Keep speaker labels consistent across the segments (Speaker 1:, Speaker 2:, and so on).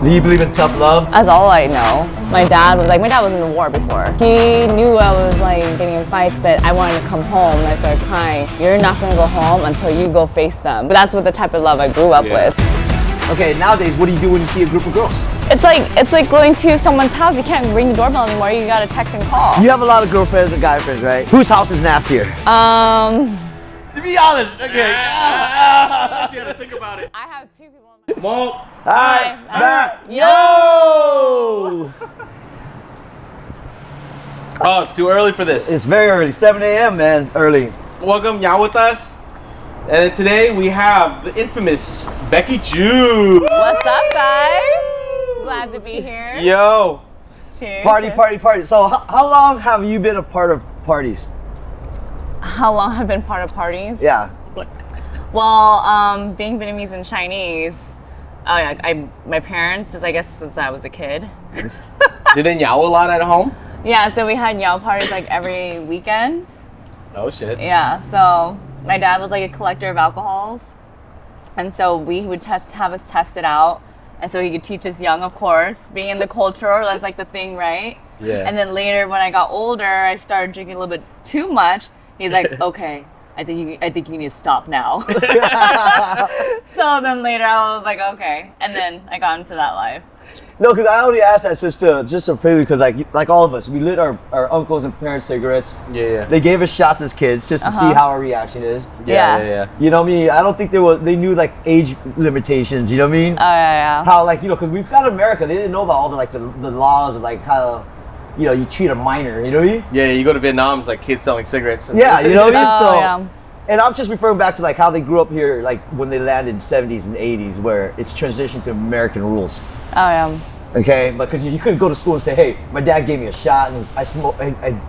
Speaker 1: Do you believe in tough love?
Speaker 2: That's all I know. My dad was in the war before. He knew I was like getting in fights, but I wanted to come home and I started crying. You're not gonna go home until you go face them. But that's what the type of love I grew up with.
Speaker 1: Okay, nowadays, what do you do when you see a group of girls?
Speaker 2: It's like going to someone's house. You can't ring the doorbell anymore. You gotta text and call.
Speaker 1: You have a lot of girlfriends and guy friends, right? Whose house is nastier? To be honest, okay.
Speaker 3: You had to think about it.
Speaker 2: I have two people in my
Speaker 3: Mom.
Speaker 1: Hi, back.
Speaker 2: Yo!
Speaker 3: Oh, it's too early for this.
Speaker 1: It's very early, 7 a.m. man, early.
Speaker 3: Welcome, Nhậu with us. And today we have the infamous Beckiejoon.
Speaker 2: What's up, guys? Glad to be here.
Speaker 3: Yo.
Speaker 2: Cheers.
Speaker 1: Party. So how long have you been a part of parties?
Speaker 2: How long have I been part of parties?
Speaker 1: Yeah.
Speaker 2: Well, being Vietnamese and Chinese, my parents, I guess since I was a kid.
Speaker 3: Did they Nhậu a lot at home?
Speaker 2: Yeah, so we had Nhậu parties like every weekend.
Speaker 3: Oh shit.
Speaker 2: Yeah, so my dad was like a collector of alcohols. And so he would have us test it out. And so he could teach us young, of course. Being in the culture, that's like the thing, right?
Speaker 3: Yeah.
Speaker 2: And then later when I got older, I started drinking a little bit too much. He's like, okay, I think you need to stop now. So then later I was like, okay. And then I got into that life.
Speaker 1: No, because I only asked that just a prelude because like all of us, we lit our uncles and parents' cigarettes.
Speaker 3: Yeah.
Speaker 1: They gave us shots as kids just to see how our reaction is.
Speaker 3: Yeah.
Speaker 1: You know what I mean? I don't think they knew like age limitations, you know what I mean?
Speaker 2: Oh, yeah.
Speaker 1: How like, because we've got America, they didn't know about all the laws of like how, you treat a minor, you know what I mean?
Speaker 3: Yeah, you go to Vietnam, it's like kids selling cigarettes.
Speaker 1: Yeah, you know what I mean?
Speaker 2: Oh, yeah.
Speaker 1: And I'm just referring back to like how they grew up here, like when they landed in 70s and 80s, where it's transitioned to American rules.
Speaker 2: Oh, yeah.
Speaker 1: Okay, because you couldn't go to school and say, "Hey, my dad gave me a shot and I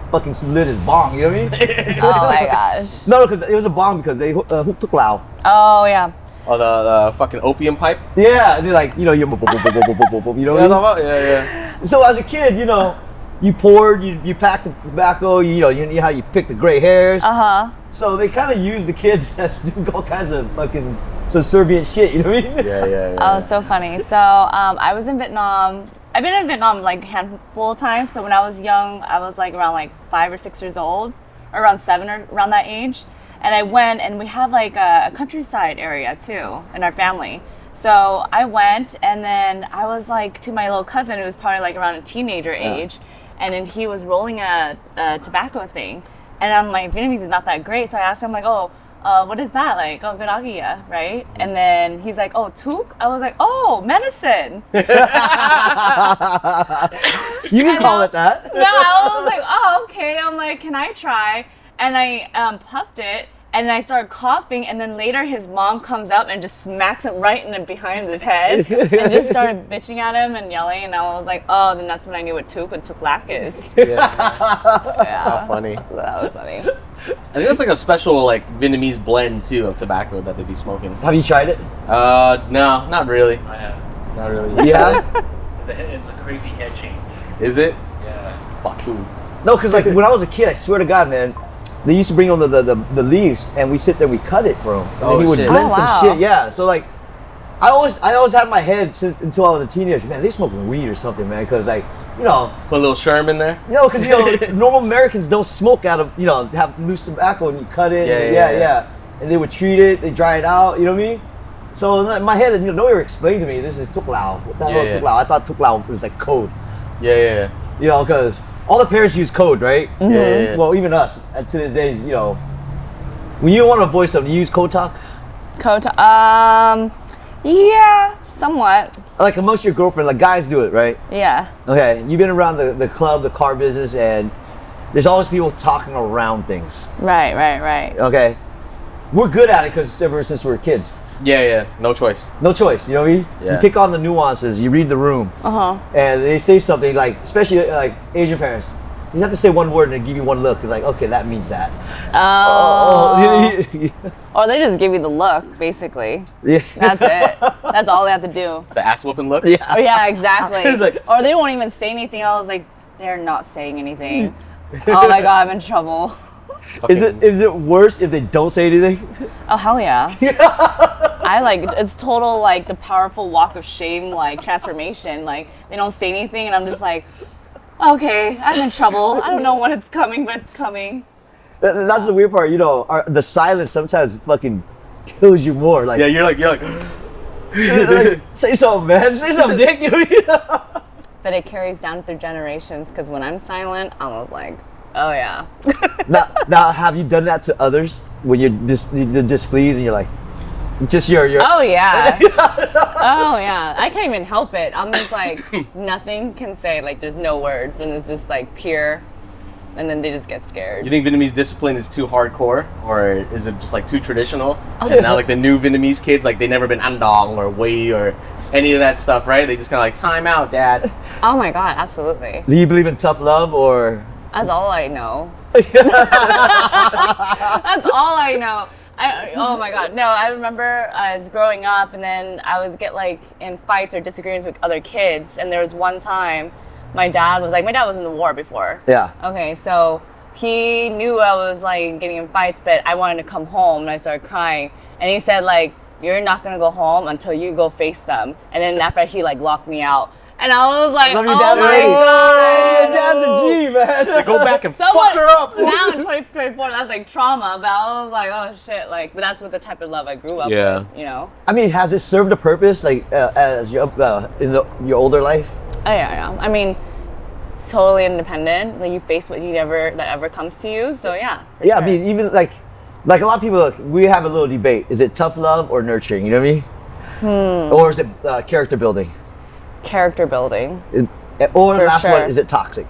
Speaker 1: fucking lit his bong." You know what I mean?
Speaker 2: Oh my gosh.
Speaker 1: No, because it was a bong because they hooked lao.
Speaker 2: Oh, yeah.
Speaker 3: Oh, the fucking opium pipe?
Speaker 1: Yeah, and they're like, you know what I mean?
Speaker 3: Yeah.
Speaker 1: So as a kid, you poured, you packed the tobacco, you know how you pick the gray hairs. So they kind of use the kids as doing all kinds of fucking subservient shit, you know what I mean?
Speaker 3: Yeah.
Speaker 2: Oh, so funny. So I was in Vietnam. I've been in Vietnam like a handful of times, but when I was young, I was like around like 5 or 6 years old, or around 7 or around that age. And I went, and we have like a countryside area too in our family. So I went, and then I was like to my little cousin, who was probably like around a teenager age, and then he was rolling a tobacco thing. And my Vietnamese is not that great, so I asked him like, what is that? Like, ganagia, right? And then he's like, thuốc. I was like, medicine.
Speaker 1: You can call it that.
Speaker 2: No, I was like, okay. I'm like, can I try? And I puffed it, and I started coughing, and then later his mom comes up and just smacks him right in the behind his head and just started bitching at him and yelling, and I was like, then that's when I knew what thuốc and thuốc lak is.
Speaker 3: Yeah.
Speaker 2: Yeah.
Speaker 3: How funny.
Speaker 2: That was funny.
Speaker 3: I think that's like a special like Vietnamese blend too of tobacco that they'd be smoking.
Speaker 1: Have you tried it?
Speaker 3: No, not really.
Speaker 4: I have.
Speaker 3: Not really.
Speaker 1: Yeah?
Speaker 4: It's a crazy head change.
Speaker 3: Is it?
Speaker 4: Yeah.
Speaker 3: Fuck.
Speaker 1: No, because like when I was a kid, I swear to God, man, they used to bring on the leaves, and we sit there, we cut it for him, and then he would
Speaker 3: shit.
Speaker 1: blend
Speaker 2: Oh, wow.
Speaker 1: some shit. Yeah, so like, I always had in my head until I was a teenager, man, they smoking weed or something, man, because like,
Speaker 3: Put a little sherm in there?
Speaker 1: because normal Americans don't smoke out of, have loose tobacco and you cut it.
Speaker 3: Yeah.
Speaker 1: And they would treat it, they dry it out, you know what I mean? So in my head, nobody ever explained to me, this is thuốc lào. What the hell is thuốc lào? I thought thuốc lào was like code.
Speaker 3: Yeah.
Speaker 1: Because all the parents use code, right?
Speaker 3: Yeah.
Speaker 1: Well, even us, and to this day, when you want to avoid something, you use code talk?
Speaker 2: Yeah, somewhat.
Speaker 1: Like amongst your girlfriend, like guys do it, right?
Speaker 2: Yeah.
Speaker 1: Okay, you've been around the club, the car business, and there's always people talking around things.
Speaker 2: Right.
Speaker 1: Okay, we're good at it because ever since we were kids.
Speaker 3: Yeah. No choice.
Speaker 1: No choice, you know what I mean?
Speaker 3: Yeah.
Speaker 1: You pick on the nuances, you read the room, and they say something like, especially like Asian parents, you have to say one word and they give you one look. It's like, okay, that means that.
Speaker 2: Or they just give you the look, basically.
Speaker 1: Yeah.
Speaker 2: That's it. That's all they have to do.
Speaker 3: The ass whooping look?
Speaker 1: Yeah.
Speaker 2: Oh, yeah, exactly.
Speaker 1: It's like-
Speaker 2: or they won't even say anything else. Like, they're not saying anything. Oh my God, I'm in trouble.
Speaker 1: Is it worse if they don't say anything?
Speaker 2: Oh, hell yeah. it's total like the powerful walk of shame, like transformation. Like they don't say anything, and I'm just like, okay, I'm in trouble. I don't know when it's coming, but it's coming.
Speaker 1: That's the weird part, you know. The silence sometimes fucking kills you more. Like,
Speaker 3: yeah, you're like.
Speaker 1: like, say something, man. Say something, Dick. You know?
Speaker 2: But it carries down through generations. Because when I'm silent, I was like, oh yeah.
Speaker 1: now, have you done that to others when you're displeased and you're like, just your?
Speaker 2: Oh yeah. Oh yeah. I can't even help it. I'm just like, nothing can say. Like there's no words, and it's just like pure. And then they just get scared.
Speaker 3: You think Vietnamese discipline is too hardcore, or is it just like too traditional? And now like the new Vietnamese kids, like they never been An Dong or Wei or any of that stuff, right? They just kind of like time out, Dad.
Speaker 2: Oh my God, absolutely.
Speaker 1: Do you believe in tough love or?
Speaker 2: That's all I know. That's all I know. Oh my God, no! I remember I was growing up, and then I was get like in fights or disagreements with other kids, and there was one time. My dad was in the war before.
Speaker 1: Yeah.
Speaker 2: Okay, so he knew I was like getting in fights, but I wanted to come home, and I started crying. And he said like, "You're not gonna go home until you go face them." And then after he like locked me out, and I was like, "Oh my God!"
Speaker 1: Your dad's a G, man.
Speaker 3: They go back and fuck her up.
Speaker 2: Now in 2024, that's like trauma. But I was like, "Oh shit!" Like, but that's what the type of love I grew up with. You know.
Speaker 1: I mean, has it served a purpose like as your your older life?
Speaker 2: Oh yeah. I mean, it's totally independent. Like you face what that ever comes to you. So yeah.
Speaker 1: Yeah,
Speaker 2: sure.
Speaker 1: I mean, even like a lot of people, we have a little debate. Is it tough love or nurturing? You know what I mean? Or is it character building?
Speaker 2: Character building.
Speaker 1: Or the last one, is it toxic?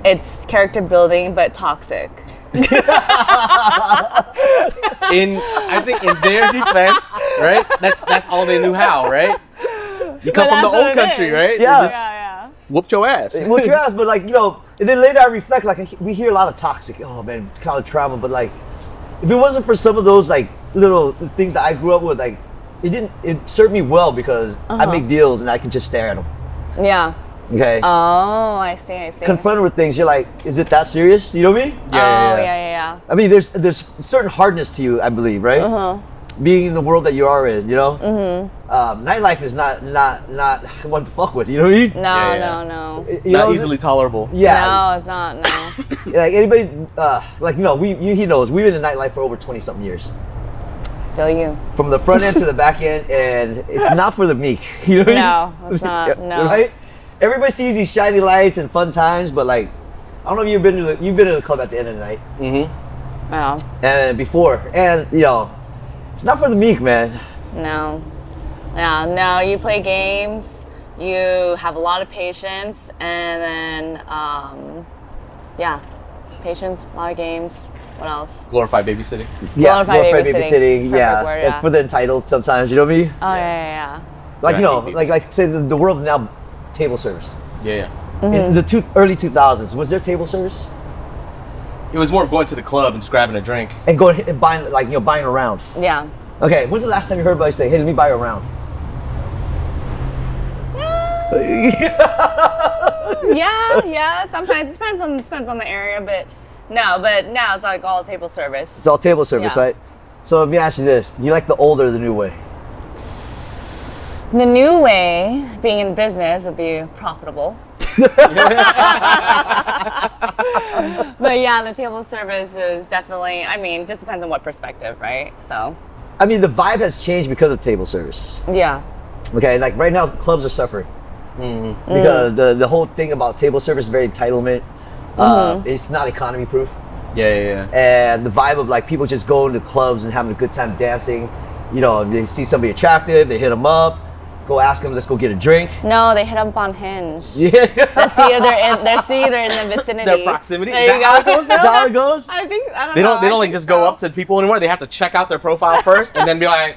Speaker 2: It's character building, but toxic.
Speaker 3: I think in their defense, right? That's all they knew how, right? You come from the old country, right?
Speaker 1: Yeah.
Speaker 3: Whooped your ass.
Speaker 1: Whooped your ass, but like, you know, and then later I reflect, like we hear a lot of toxic, oh man, college trauma, but like, if it wasn't for some of those like little things that I grew up with, like it served me well because I make deals and I can just stare at them.
Speaker 2: Yeah.
Speaker 1: Okay.
Speaker 2: Oh, I see.
Speaker 1: Confronted with things, you're like, is it that serious? You know what I mean?
Speaker 2: Yeah.
Speaker 1: I mean, there's certain hardness to you, I believe, right? Being in the world that you are in, you know? Nightlife is not one to fuck with, you know what I mean?
Speaker 2: No.
Speaker 3: Not easily tolerable.
Speaker 1: Yeah.
Speaker 2: No, it's not, no.
Speaker 1: Like anybody, like, you know, he knows, we've been in nightlife for over 20 something years.
Speaker 2: Feel you.
Speaker 1: From the front end to the back end, and it's not for the meek, you know what I mean?
Speaker 2: No, it's not, no.
Speaker 1: Right? Everybody sees these shiny lights and fun times, but like, I don't know if you've been to the club at the end of the night.
Speaker 2: Yeah.
Speaker 1: And before, and you know, it's not for the meek, man.
Speaker 2: No, you play games, you have a lot of patience, and then, patience, a lot of games. What else?
Speaker 3: Glorified babysitting.
Speaker 1: Yeah, glorified babysitting.
Speaker 2: Yeah.
Speaker 1: Word, and for the entitled sometimes, you know what I mean?
Speaker 2: Oh, yeah.
Speaker 1: Like, you know, like say the world now table service.
Speaker 3: Yeah.
Speaker 1: In the early 2000s, was there table service?
Speaker 3: It was more of going to the club and just grabbing a drink.
Speaker 1: And going and buying, like, you know, buying a round.
Speaker 2: Yeah.
Speaker 1: Okay, when's the last time you heard anybody say, hey, let me buy you a round?
Speaker 2: Yeah. Sometimes it depends on the area, but now it's like all table service.
Speaker 1: It's all table service, right? So let me ask you this: do you like the old or the new way?
Speaker 2: The new way, being in business, would be profitable. But yeah, the table service is definitely, I mean, just depends on what perspective, right? So.
Speaker 1: I mean, the vibe has changed because of table service.
Speaker 2: Yeah.
Speaker 1: Okay, like right now, clubs are suffering. Because the whole thing about table service is very entitlement. It's not economy proof.
Speaker 3: Yeah.
Speaker 1: And the vibe of like people just going to clubs and having a good time dancing. You know, they see somebody attractive, they hit them up, go ask them, let's go get a drink.
Speaker 2: No, they hit up on Hinge.
Speaker 1: Yeah.
Speaker 2: Let's see if they're in the vicinity.
Speaker 3: Their proximity.
Speaker 2: There you go.
Speaker 1: Is that how it goes?
Speaker 2: I don't know.
Speaker 3: They don't like just go up to people anymore. They have to check out their profile first and then be like,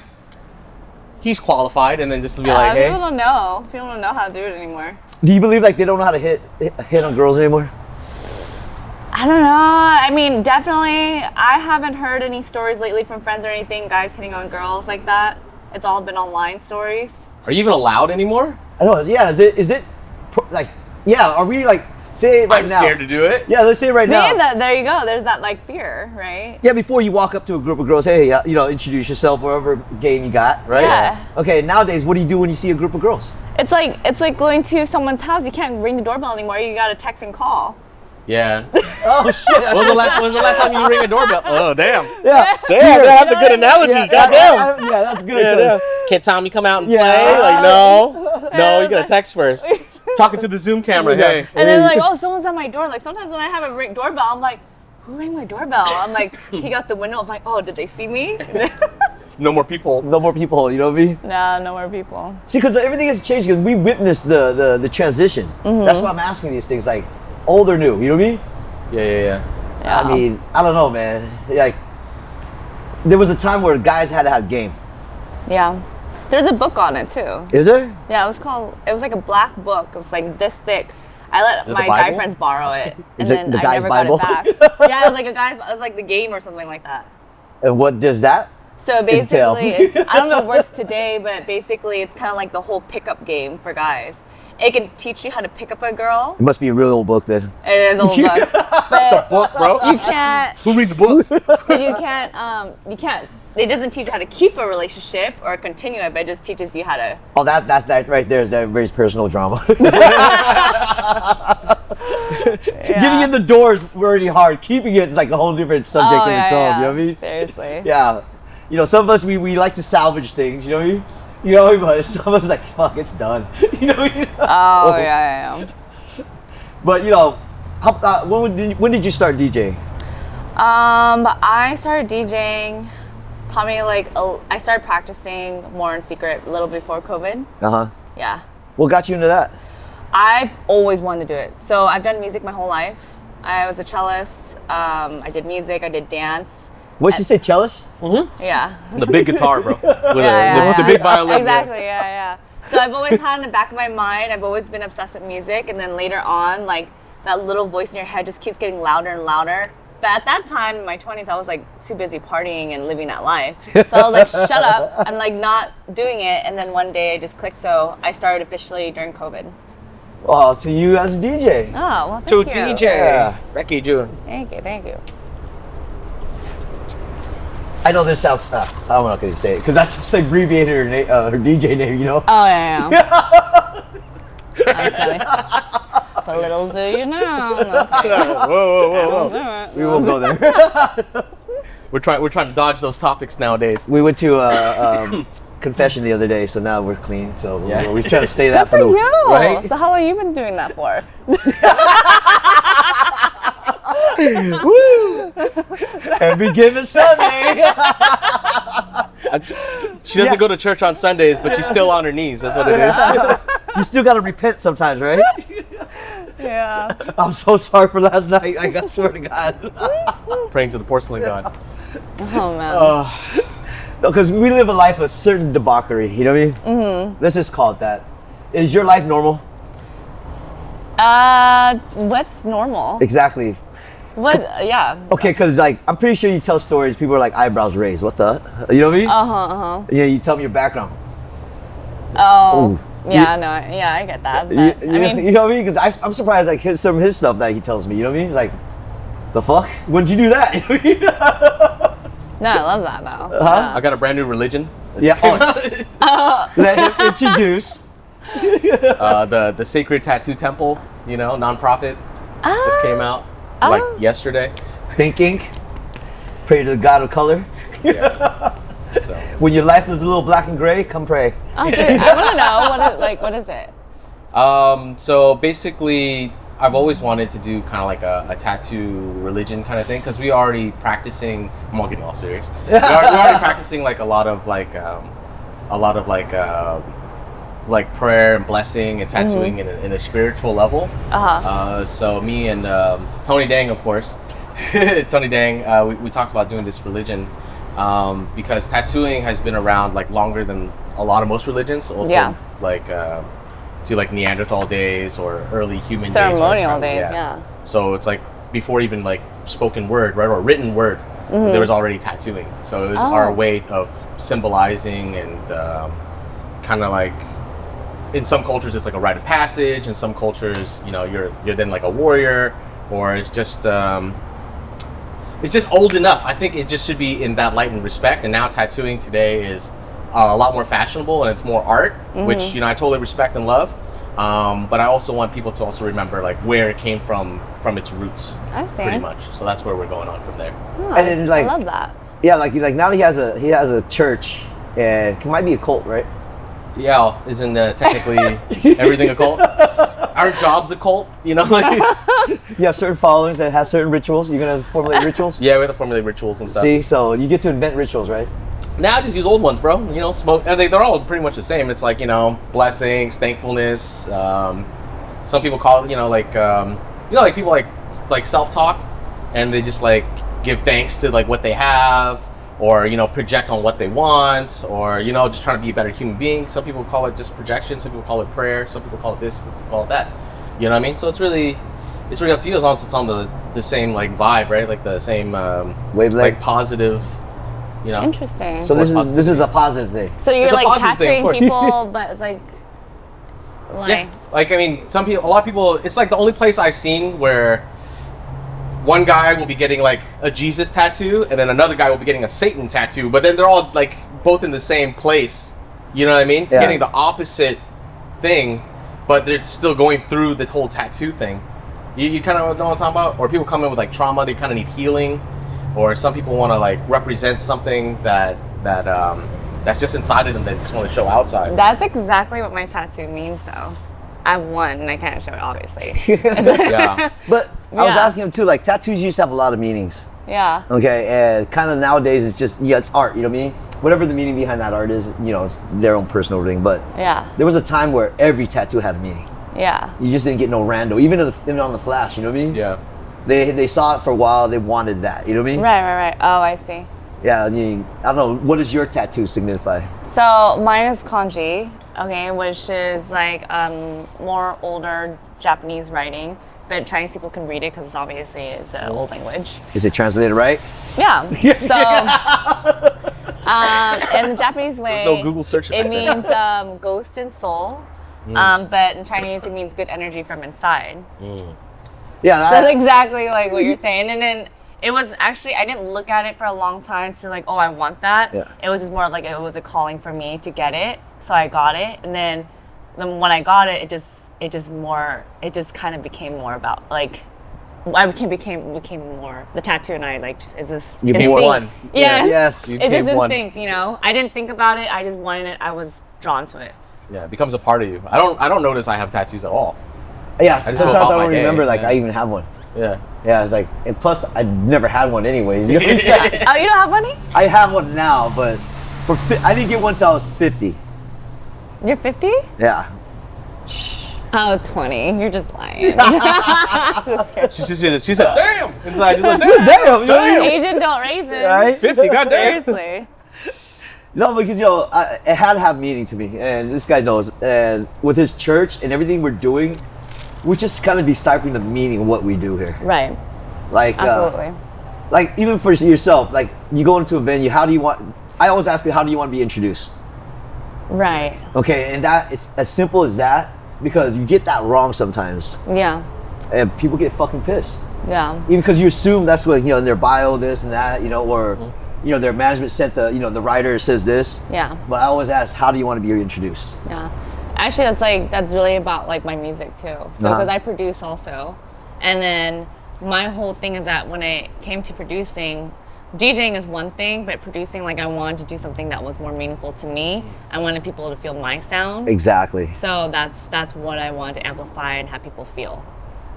Speaker 3: he's qualified, and then just be like, hey.
Speaker 2: People don't know how to do it anymore.
Speaker 1: Do you believe like they don't know how to hit on girls anymore?
Speaker 2: I don't know. I mean, definitely, I haven't heard any stories lately from friends or anything, guys hitting on girls like that. It's all been online stories.
Speaker 3: Are you even allowed anymore?
Speaker 1: I don't know. Yeah, is it like, yeah, are we like, Say it right
Speaker 3: I'm
Speaker 1: now.
Speaker 3: scared to do it.
Speaker 1: Yeah, let's say it right
Speaker 2: See,
Speaker 1: now.
Speaker 2: there you go. There's that like fear, right?
Speaker 1: Yeah, before you walk up to a group of girls, hey, introduce yourself, whatever game you got, right?
Speaker 2: Yeah.
Speaker 1: Okay, nowadays, what do you do when you see a group of girls?
Speaker 2: It's like going to someone's house. You can't ring the doorbell anymore. You gotta text and call.
Speaker 3: Yeah.
Speaker 1: Oh shit!
Speaker 3: When's the last time you ring a doorbell? Oh damn.
Speaker 1: Yeah,
Speaker 3: Damn, that's a good analogy.
Speaker 1: Yeah,
Speaker 3: Goddamn.
Speaker 1: yeah, that's good.
Speaker 3: Can't Tommy come out and
Speaker 1: Yeah.
Speaker 3: play? Like no, you gotta text first. Talking to the Zoom camera.
Speaker 1: Yeah.
Speaker 3: Hey.
Speaker 2: And then like, oh, someone's at my door. Like sometimes when I have a doorbell, I'm like, who rang my doorbell? I'm like, peek out the window. I'm like, oh, did they see me?
Speaker 3: No more people.
Speaker 1: No more people, you know what I mean?
Speaker 2: Nah, no more people.
Speaker 1: See, because everything has changed. Because we witnessed the transition.
Speaker 2: Mm-hmm.
Speaker 1: That's why I'm asking these things, like old or new. You know what I mean?
Speaker 3: Yeah.
Speaker 2: Yeah.
Speaker 1: I mean, I don't know, man. Like, there was a time where guys had to have game.
Speaker 2: Yeah. There's a book on it too.
Speaker 1: Is there?
Speaker 2: Yeah, it was like a black book. It was like this thick. I let
Speaker 3: Is it
Speaker 2: my
Speaker 3: the
Speaker 2: guy
Speaker 3: Bible?
Speaker 2: friends borrow it, and
Speaker 1: Is it
Speaker 2: then
Speaker 1: the
Speaker 2: I
Speaker 1: guy's
Speaker 2: never
Speaker 1: Bible?
Speaker 2: got it back. Yeah, it was like it was like the game or something like that.
Speaker 1: And what does that?
Speaker 2: So
Speaker 1: Entail.
Speaker 2: basically, I don't know if it works today, but basically it's kind of like the whole pickup game for guys. It can teach you how to pick up a girl.
Speaker 1: It must be a real old book then.
Speaker 2: It is a little book, but
Speaker 3: Book, bro.
Speaker 2: you can't.
Speaker 3: Who reads books?
Speaker 2: You can't. It doesn't teach you how to keep a relationship or continue it, but it just teaches you how to.
Speaker 1: Oh, that right there is that very personal drama. Getting in the door is already hard. Keeping it is like a whole different subject in its own. You know what I mean?
Speaker 2: Seriously.
Speaker 1: Yeah. You know, some of us we like to salvage things. You know what I mean? You know, but some of us like, fuck, it's done. You know what I mean?
Speaker 2: Oh yeah.
Speaker 1: But you know, when did you start DJing?
Speaker 2: I started DJing probably I started practicing more in secret a little before COVID. Yeah.
Speaker 1: What got you into that?
Speaker 2: I've always wanted to do it. So I've done music my whole life. I was a cellist. I did music. I did dance.
Speaker 1: What did you say, cellist?
Speaker 2: Yeah.
Speaker 3: The big guitar, bro. With
Speaker 2: Yeah.
Speaker 3: the big violin.
Speaker 2: Exactly. Yeah. So I've always had in the back of my mind. I've always been obsessed with music, and then later on, like that little voice in your head just keeps getting louder and louder. But at that time, in my 20s, I was like too busy partying and living that life. So I was like, shut up. I'm like not doing it. And then one day it just clicked. So I started officially during COVID.
Speaker 1: Oh, to you as a DJ.
Speaker 2: Oh, well,
Speaker 3: To
Speaker 2: thank you.
Speaker 3: DJ.
Speaker 1: Yeah.
Speaker 3: Beckiejoon.
Speaker 2: Thank you.
Speaker 1: I know this sounds. I'm not going to say it because that's just abbreviated her DJ name. You know.
Speaker 2: Oh, yeah. That's funny. But little do you know.
Speaker 3: Whoa.
Speaker 1: We won't go there.
Speaker 3: We're trying to dodge those topics nowadays.
Speaker 1: We went to confession the other day, so now we're clean. So
Speaker 3: Yeah.
Speaker 1: we're trying to stay that
Speaker 2: Good for you.
Speaker 1: right.
Speaker 2: So how long have you been doing that for?
Speaker 1: Woo! Every given Sunday.
Speaker 3: She doesn't go to church on Sundays, but she's still on her knees. That's what it is.
Speaker 1: You still gotta repent sometimes, right?
Speaker 2: Yeah.
Speaker 1: I'm so sorry for last night. I swear to God.
Speaker 3: Praying to the porcelain god.
Speaker 2: Oh man.
Speaker 1: Because we live a life of certain debauchery. You know what I mean? Mm-hmm. Let's just call it that. Is your life normal?
Speaker 2: What's normal?
Speaker 1: Exactly.
Speaker 2: What? Yeah.
Speaker 1: Okay, because like I'm pretty sure you tell stories. People are like eyebrows raised. What the? You know what I mean?
Speaker 2: Yeah,
Speaker 1: You tell me your background.
Speaker 2: Oh.
Speaker 1: Ooh.
Speaker 2: Yeah, no, yeah, I get that. But,
Speaker 1: You
Speaker 2: I mean,
Speaker 1: know what I mean? Because I'm surprised like some of his stuff that he tells me. You know what I mean? Like, the fuck? When did you do that?
Speaker 2: no, I love that though.
Speaker 3: I got a brand new religion.
Speaker 1: Yeah. Oh. Let him introduce.
Speaker 3: The Sacred Tattoo Temple, nonprofit, just came out like yesterday.
Speaker 1: Think Ink. Pray to the God of color.
Speaker 3: Yeah. So.
Speaker 1: When your life is a little black and gray, come pray.
Speaker 2: Oh, dude, I want to know what is it?
Speaker 3: So basically, I've always wanted to do kind of like a tattoo religion kind of thing because we already practicing. I'm all getting all serious. We're already practicing like a lot of prayer and blessing and tattooing in a spiritual level. So me and Tony Dang, of course, Tony Dang, we talked about doing this religion because tattooing has been around like longer than a lot of most religions. Also, like to like Neanderthal days or early human
Speaker 2: ceremonial
Speaker 3: days.
Speaker 2: days. Yeah.
Speaker 3: So it's like before even like spoken word, right, or written word, there was already tattooing. So it was our way of symbolizing and kind of like in some cultures it's like a rite of passage. In some cultures, you know, you're then like a warrior, or it's just old enough. I think it just should be in that light and respect. And now tattooing today is a lot more fashionable and it's more art, which, you know, I totally respect and love. But I also want people to also remember like where it came from its roots.
Speaker 2: I see.
Speaker 3: Pretty much. So that's where we're going on from there.
Speaker 2: Oh,
Speaker 1: And then, like,
Speaker 2: I love that.
Speaker 1: Yeah, like now he has a church, and it might be a cult, right?
Speaker 3: Yeah, isn't technically everything a cult? Our job's a cult, you know? Like,
Speaker 1: You have certain followings that has certain rituals. You're gonna formulate rituals.
Speaker 3: yeah, we have to formulate rituals and stuff.
Speaker 1: See, so you get to invent rituals, right?
Speaker 3: Now I just use old ones, bro. You know, smoke. And they're all pretty much the same. It's like, you know, blessings, thankfulness. Some people call it, you know, like like people like self-talk, and they just like give thanks to like what they have, or, you know, project on what they want, or, you know, just trying to be a better human being. Some people call it just projection. Some people call it prayer. Some people call it this. Some people call it that. You know what I mean? So it's really up to you, as long as it's on the same like vibe, right? Like the same
Speaker 1: Wavelength.
Speaker 3: like positive, you know.
Speaker 2: Interesting.
Speaker 1: So
Speaker 3: Towards
Speaker 1: this is a positive thing.
Speaker 2: So you're
Speaker 3: It's a
Speaker 2: like
Speaker 3: positive thing,
Speaker 2: tattooing
Speaker 3: of course.
Speaker 2: people, but it's like
Speaker 3: Yeah, like, I mean, a lot of people, it's like the only place I've seen where one guy will be getting like a Jesus tattoo, and then another guy will be getting a Satan tattoo, but then they're all like both in the same place. You know what I mean?
Speaker 1: Yeah.
Speaker 3: Getting the opposite thing, but they're still going through the whole tattoo thing. You kind of know what I'm talking about? Or people come in with like trauma, they kind of need healing, or some people want to like represent something that's just inside of them, they just want to show outside.
Speaker 2: that's exactly what my tattoo means, though. I have one, and I can't show it, obviously.
Speaker 3: Yeah.
Speaker 1: But I was
Speaker 2: Yeah.
Speaker 1: asking him too. Like tattoos used to have a lot of meanings.
Speaker 2: Yeah.
Speaker 1: Okay, and kind of nowadays it's just it's art. You know what I mean? Whatever the meaning behind that art is, you know, it's their own personal thing. But
Speaker 2: Yeah.
Speaker 1: there was a time where every tattoo had a meaning.
Speaker 2: Yeah.
Speaker 1: You just didn't get no rando, even on the Flash. You know what I mean?
Speaker 3: Yeah.
Speaker 1: They saw it for a while. They wanted that. You know what I mean?
Speaker 2: Right. Oh, I see.
Speaker 1: Yeah. I mean, I don't know. What does your tattoo signify?
Speaker 2: So mine is kanji, okay, which is like more older Japanese writing, but Chinese people can read it because obviously it's an old language.
Speaker 1: Is it translated right?
Speaker 2: Yeah. So in the Japanese way,
Speaker 3: no Google search
Speaker 2: it
Speaker 3: back then.
Speaker 2: means ghost and soul. But in Chinese, it means good energy from inside.
Speaker 1: Yeah.
Speaker 2: So that's exactly like what you're saying. And then it was actually, I didn't look at it for a long time to like, oh, I want that.
Speaker 1: Yeah.
Speaker 2: It was just more like it was a calling for me to get it. So I got it. And then when I got it, it just kind of became more about like, I became more, the tattoo and I like, is this
Speaker 1: You
Speaker 2: in
Speaker 1: became
Speaker 2: sync?
Speaker 3: one.
Speaker 2: Yes.
Speaker 1: Yes.
Speaker 3: You
Speaker 2: It is
Speaker 3: became
Speaker 2: in
Speaker 3: one.
Speaker 2: sync, you know? I didn't think about it. I just wanted it. I was drawn to it.
Speaker 3: Yeah, it becomes a part of you. I don't notice I have tattoos at all.
Speaker 1: Yeah.
Speaker 3: just
Speaker 1: Sometimes
Speaker 3: go about
Speaker 1: I
Speaker 3: my
Speaker 1: don't
Speaker 3: day,
Speaker 1: remember like
Speaker 3: yeah.
Speaker 1: I even have one.
Speaker 3: Yeah.
Speaker 1: Yeah. It's like, and plus I never had one anyways. You know what I'm saying?
Speaker 2: Oh, you don't have money?
Speaker 1: I have one now, but I didn't get one till I was 50.
Speaker 2: You're 50?
Speaker 1: Yeah.
Speaker 2: Oh, 20. You're just lying. Just kidding.
Speaker 3: She said, damn! Inside, she's like, damn!
Speaker 1: Damn. You know what I mean?
Speaker 2: Asian don't raise it.
Speaker 1: Right?
Speaker 3: 50, goddamn!
Speaker 2: Seriously.
Speaker 1: No, because it had to have meaning to me, and this guy knows. And with his church and everything we're doing, we're just kind of deciphering the meaning of what we do here.
Speaker 2: Right.
Speaker 1: Like,
Speaker 2: Absolutely.
Speaker 1: like even for yourself, like you go into a venue, how do you want? I always ask you, how do you want to be introduced?
Speaker 2: Right.
Speaker 1: Okay, and that it's as simple as that, because you get that wrong sometimes,
Speaker 2: Yeah.
Speaker 1: and people get fucking pissed.
Speaker 2: Yeah.
Speaker 1: Even because you assume that's what in their bio, this and that, or their management sent the writer says this.
Speaker 2: Yeah.
Speaker 1: But I always ask, how do you want to be introduced?
Speaker 2: Yeah. Actually, that's really about like my music too. So because I produce also, and then my whole thing is that when I came to producing, DJing is one thing, but producing, like I wanted to do something that was more meaningful to me. I wanted people to feel my sound.
Speaker 1: Exactly.
Speaker 2: So that's what I wanted to amplify and have people feel.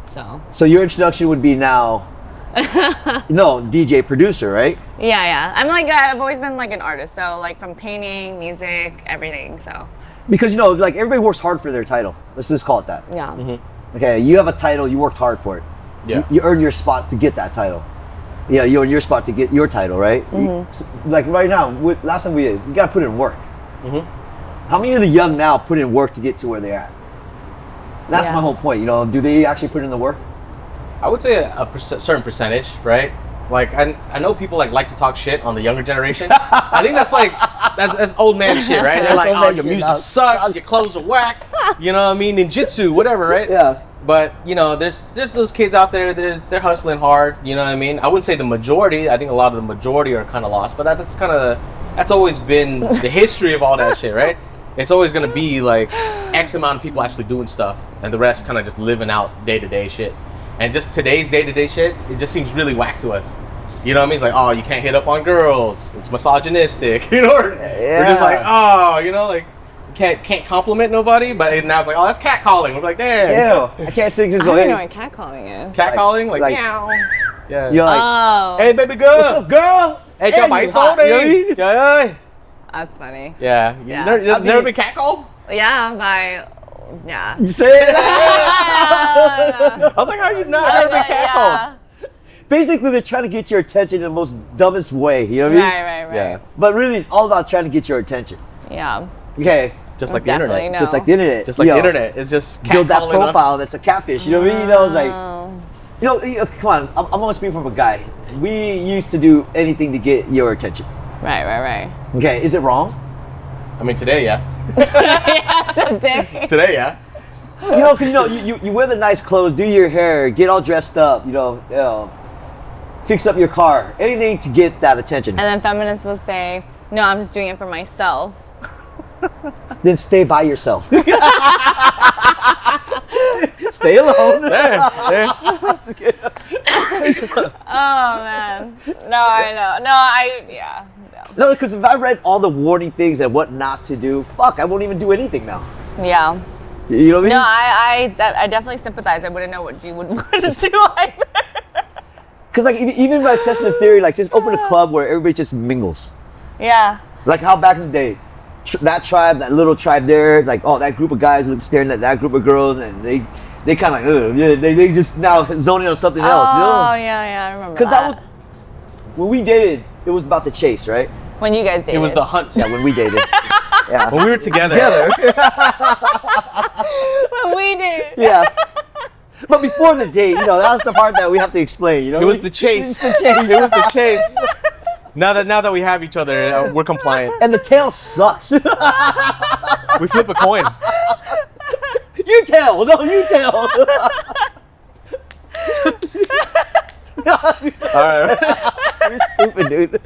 Speaker 2: So
Speaker 1: your introduction would be now, no, DJ producer, right?
Speaker 2: yeah. I've always been like an artist. So like from painting, music, everything. So
Speaker 1: Because like everybody works hard for their title. Let's just call it that.
Speaker 2: yeah.
Speaker 1: Okay, you have a title, you worked hard for it.
Speaker 3: Yeah.
Speaker 1: You earned your spot to get that title. Yeah, you earned your spot to get your title, right? Like right now, last time you gotta put in work. How many of the young now put in work to get to where they're at? That's
Speaker 2: Yeah.
Speaker 1: my whole point. Do they actually put in the work?
Speaker 3: I would say a certain percentage, right? Like I know people like to talk shit on the younger generation. I think that's old man shit, right? They're
Speaker 1: That's
Speaker 3: like,
Speaker 1: old
Speaker 3: oh,
Speaker 1: man
Speaker 3: your
Speaker 1: shit,
Speaker 3: music
Speaker 1: no.
Speaker 3: sucks, your clothes are whack. you know what I mean, ninjutsu, whatever, right?
Speaker 1: Yeah.
Speaker 3: But you know, there's those kids out there. They're hustling hard. You know what I mean? I wouldn't say the majority. I think a lot of the majority are kind of lost. But that's always been the history of all that shit, right? It's always gonna be like X amount of people actually doing stuff, and the rest kind of just living out day-to-day shit. And just today's day-to-day shit, it just seems really whack to us. You know what I mean? It's like, oh, you can't hit up on girls. It's misogynistic. You know, we're just like, oh, you know, like. Can't compliment nobody, but now it's like, oh, that's catcalling. We're like, damn.
Speaker 1: Ew. I can't just
Speaker 2: I
Speaker 1: go,
Speaker 2: don't
Speaker 1: hey.
Speaker 2: know what catcalling is.
Speaker 3: Catcalling? Like,
Speaker 1: like-
Speaker 3: meow. Yeah.
Speaker 1: You're like,
Speaker 2: Oh,
Speaker 3: Hey, baby girl.
Speaker 1: what's up, girl?
Speaker 3: Hey,
Speaker 1: Hey,
Speaker 3: got my
Speaker 1: you hot,
Speaker 3: soda.
Speaker 1: you know what I mean?
Speaker 3: Yeah.
Speaker 2: that's funny.
Speaker 3: Yeah. You
Speaker 2: Yeah.
Speaker 3: never, never been catcalled?
Speaker 2: Yeah, yeah.
Speaker 1: You say it?
Speaker 3: I was like, how you not never been catcalled?
Speaker 1: Basically, they're trying to get your attention in the most dumbest way. You know what I mean?
Speaker 2: Right.
Speaker 3: Yeah.
Speaker 1: But really, it's all about trying to get your attention.
Speaker 2: Yeah.
Speaker 1: Okay.
Speaker 3: Just like the
Speaker 2: Definitely
Speaker 3: internet.
Speaker 2: no.
Speaker 1: Just like the internet.
Speaker 3: Just like
Speaker 1: Yo,
Speaker 3: the internet. It's just
Speaker 1: Build that
Speaker 3: catcalling
Speaker 1: profile that's a catfish. You know what I mean? You know, it's like,
Speaker 2: Oh.
Speaker 1: you know, come on. I'm gonna speak from a guy. We used to do anything to get your attention.
Speaker 2: Right.
Speaker 1: Okay, is it wrong?
Speaker 3: I mean, today, yeah.
Speaker 2: Yeah, today.
Speaker 3: Today, yeah.
Speaker 1: You know, because you wear the nice clothes, do your hair, get all dressed up. You know, fix up your car, anything to get that attention.
Speaker 2: And then feminists will say, no, I'm just doing it for myself.
Speaker 1: Then stay by yourself. Stay alone.
Speaker 2: Oh, man. No, I know. No.
Speaker 1: No, because if I read all the warning things and what not to do, fuck, I won't even do anything now.
Speaker 2: Yeah.
Speaker 1: You know what
Speaker 2: No,
Speaker 1: I mean?
Speaker 2: I definitely sympathize. I wouldn't know what you would want to do either.
Speaker 1: Because like even if I tested a theory, like just open a club where everybody just mingles.
Speaker 2: Yeah.
Speaker 1: Like how back in the day, that tribe, that little tribe there, it's like, oh, that group of guys look staring at that group of girls, and they kind of like, yeah, they just now zoning on something else. You know?
Speaker 2: Oh, yeah, I remember
Speaker 1: Because that was when we dated. It was about the chase, right?
Speaker 2: when you guys dated.
Speaker 3: It was the hunt.
Speaker 1: Yeah, when we dated. Yeah.
Speaker 3: When we were together.
Speaker 2: when we did.
Speaker 1: Yeah. But before the date, you know, that was the part that we have to explain. You know,
Speaker 3: It was the chase.
Speaker 1: It's the chase.
Speaker 3: It was the chase. Now that we have each other, we're compliant.
Speaker 1: And the tail sucks.
Speaker 3: We flip a coin.
Speaker 1: You tell. No, you tell.
Speaker 3: All right.
Speaker 1: You're stupid, dude.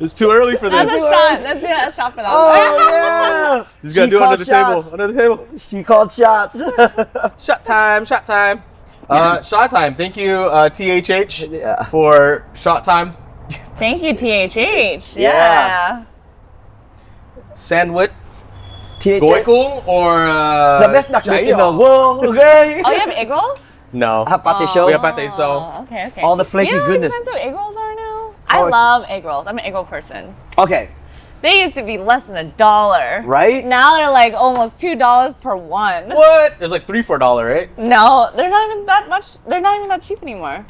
Speaker 3: It's too early for
Speaker 2: That's a
Speaker 3: this.
Speaker 2: shot. Let's do that shot for that.
Speaker 1: Oh, yeah.
Speaker 3: He's gonna
Speaker 1: She
Speaker 3: do it
Speaker 1: called
Speaker 3: under the table.
Speaker 1: shots.
Speaker 3: Under the table.
Speaker 1: She called shots.
Speaker 3: Shot time. Shot time. Shot time. Thank you, THH,
Speaker 1: Yeah.
Speaker 3: for shot time.
Speaker 2: Thank you, THH.
Speaker 1: Yeah.
Speaker 2: Yeah.
Speaker 3: Sandwich,
Speaker 1: THJ.
Speaker 3: goikul, or
Speaker 1: The best nachos in the
Speaker 3: jayo?
Speaker 1: world, okay?
Speaker 2: Oh, you have egg rolls?
Speaker 3: No.
Speaker 1: Hapate show.
Speaker 3: We have pate so.
Speaker 2: Oh, okay.
Speaker 1: All the flaky
Speaker 2: you know how
Speaker 1: goodness.
Speaker 2: expensive egg rolls are now?
Speaker 1: Oh,
Speaker 2: I
Speaker 1: it's-
Speaker 2: love egg rolls. I'm an egg roll person.
Speaker 1: Okay,
Speaker 2: They used to be less than $1.
Speaker 1: right?
Speaker 2: Now they're like almost $2 per one.
Speaker 3: What? There's like $3-4, right?
Speaker 2: No, they're not even that much. They're not even that cheap anymore.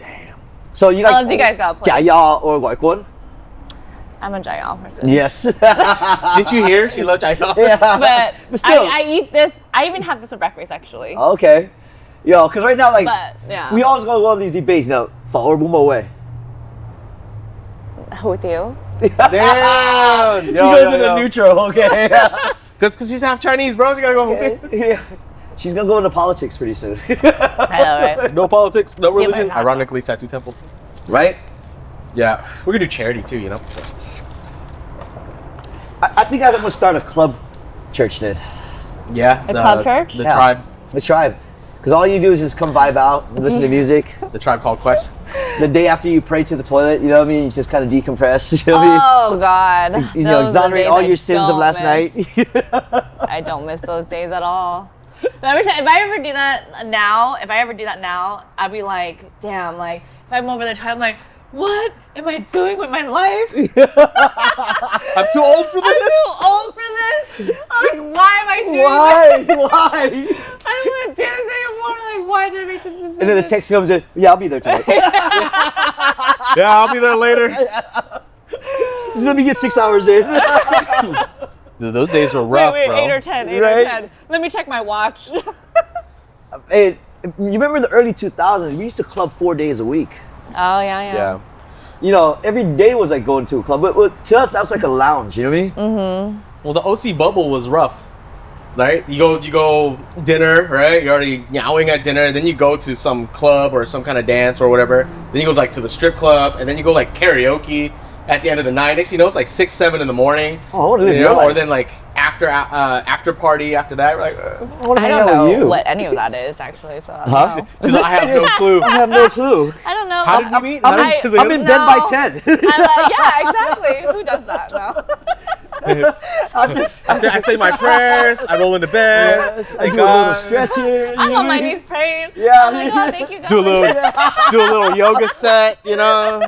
Speaker 1: So you like
Speaker 2: Unless you guys got a place.
Speaker 1: Jaya or Guayquan?
Speaker 2: I'm a Jayal person.
Speaker 1: Yes.
Speaker 3: Didn't you hear? She loved jayo.
Speaker 1: Yeah.
Speaker 2: But
Speaker 1: But still.
Speaker 2: I eat this. I even had this for breakfast actually.
Speaker 1: Okay. Yo, because right now, like,
Speaker 2: But yeah.
Speaker 1: we always go to one of these debates now. Fa or Bumo way.
Speaker 2: With you?
Speaker 3: Damn.
Speaker 1: She goes in the neutral, okay?
Speaker 3: Because she's half Chinese, bro. You gotta go. Okay.
Speaker 1: Yeah. She's gonna go into politics pretty soon.
Speaker 2: I know, right?
Speaker 3: No politics, no
Speaker 2: Yeah, but
Speaker 3: religion.
Speaker 2: not-
Speaker 3: Ironically, tattoo temple.
Speaker 1: Right?
Speaker 3: Yeah, we're gonna do charity too, you know.
Speaker 1: I think I'm gonna start a club church then.
Speaker 3: Yeah.
Speaker 2: A club church?
Speaker 3: The
Speaker 1: Yeah.
Speaker 3: tribe.
Speaker 1: The tribe. Because all you do is just come vibe out, and listen to music.
Speaker 3: The tribe called Quest.
Speaker 1: The day after you pray to the toilet, you know what I mean? You just kind of decompress, you know what I mean?
Speaker 2: Oh God.
Speaker 1: You know,
Speaker 2: Those are the
Speaker 1: exonerate
Speaker 2: days
Speaker 1: all
Speaker 2: I
Speaker 1: your sins of
Speaker 2: don't
Speaker 1: last
Speaker 2: miss.
Speaker 1: night.
Speaker 2: I don't miss those days at all. But every time, if I ever do that now, I'd be like, damn, like, if I'm over there, I'm like, what am I doing with my life?
Speaker 3: I'm too old for
Speaker 2: I'm
Speaker 3: this.
Speaker 2: too old for this. I'm like, why am I doing this?
Speaker 1: Why?
Speaker 2: I don't want to do this anymore. Like, why did I make this decision?
Speaker 1: And then the text comes in, yeah, I'll be there tonight.
Speaker 3: Yeah, I'll be there later.
Speaker 1: Just let me get 6 hours in.
Speaker 3: Dude, those days were rough,
Speaker 2: wait,
Speaker 3: bro.
Speaker 2: 8 or 10, 8
Speaker 1: Right?
Speaker 2: or 10. Let me check my watch.
Speaker 1: Hey, you remember the early 2000s? We used to club 4 days a week.
Speaker 2: Oh, yeah.
Speaker 3: Yeah.
Speaker 1: You know, every day was like going to a club. But to us, that was like a lounge, you know what I mean?
Speaker 3: Well, the OC bubble was rough. right? You go dinner, right? You're already nyowing at dinner, and then you go to some club or some kind of dance or whatever. Then you go like to the strip club, and then you go like karaoke at the end of the night. Next thing you know, it's like 6, 7 in the morning.
Speaker 1: Oh, I want to live your life.
Speaker 3: Or then like after party after that. We're like,
Speaker 1: I want to
Speaker 2: I
Speaker 1: hang
Speaker 2: don't
Speaker 1: out
Speaker 2: know
Speaker 1: with you.
Speaker 2: what any of that is actually. So I don't
Speaker 1: Huh?
Speaker 2: know.
Speaker 3: because I have no clue.
Speaker 1: I have no clue.
Speaker 2: I don't know.
Speaker 3: How did you meet?
Speaker 1: I'm in bed by 10.
Speaker 2: Yeah, exactly. Who does that? No.
Speaker 3: I say my prayers. I roll into bed.
Speaker 1: Yes, I
Speaker 3: thank
Speaker 1: do a little
Speaker 3: God.
Speaker 1: stretching.
Speaker 2: I'm on my knees praying.
Speaker 1: Yeah.
Speaker 2: Oh my God, thank you, God.
Speaker 3: Do a little yoga set. You know.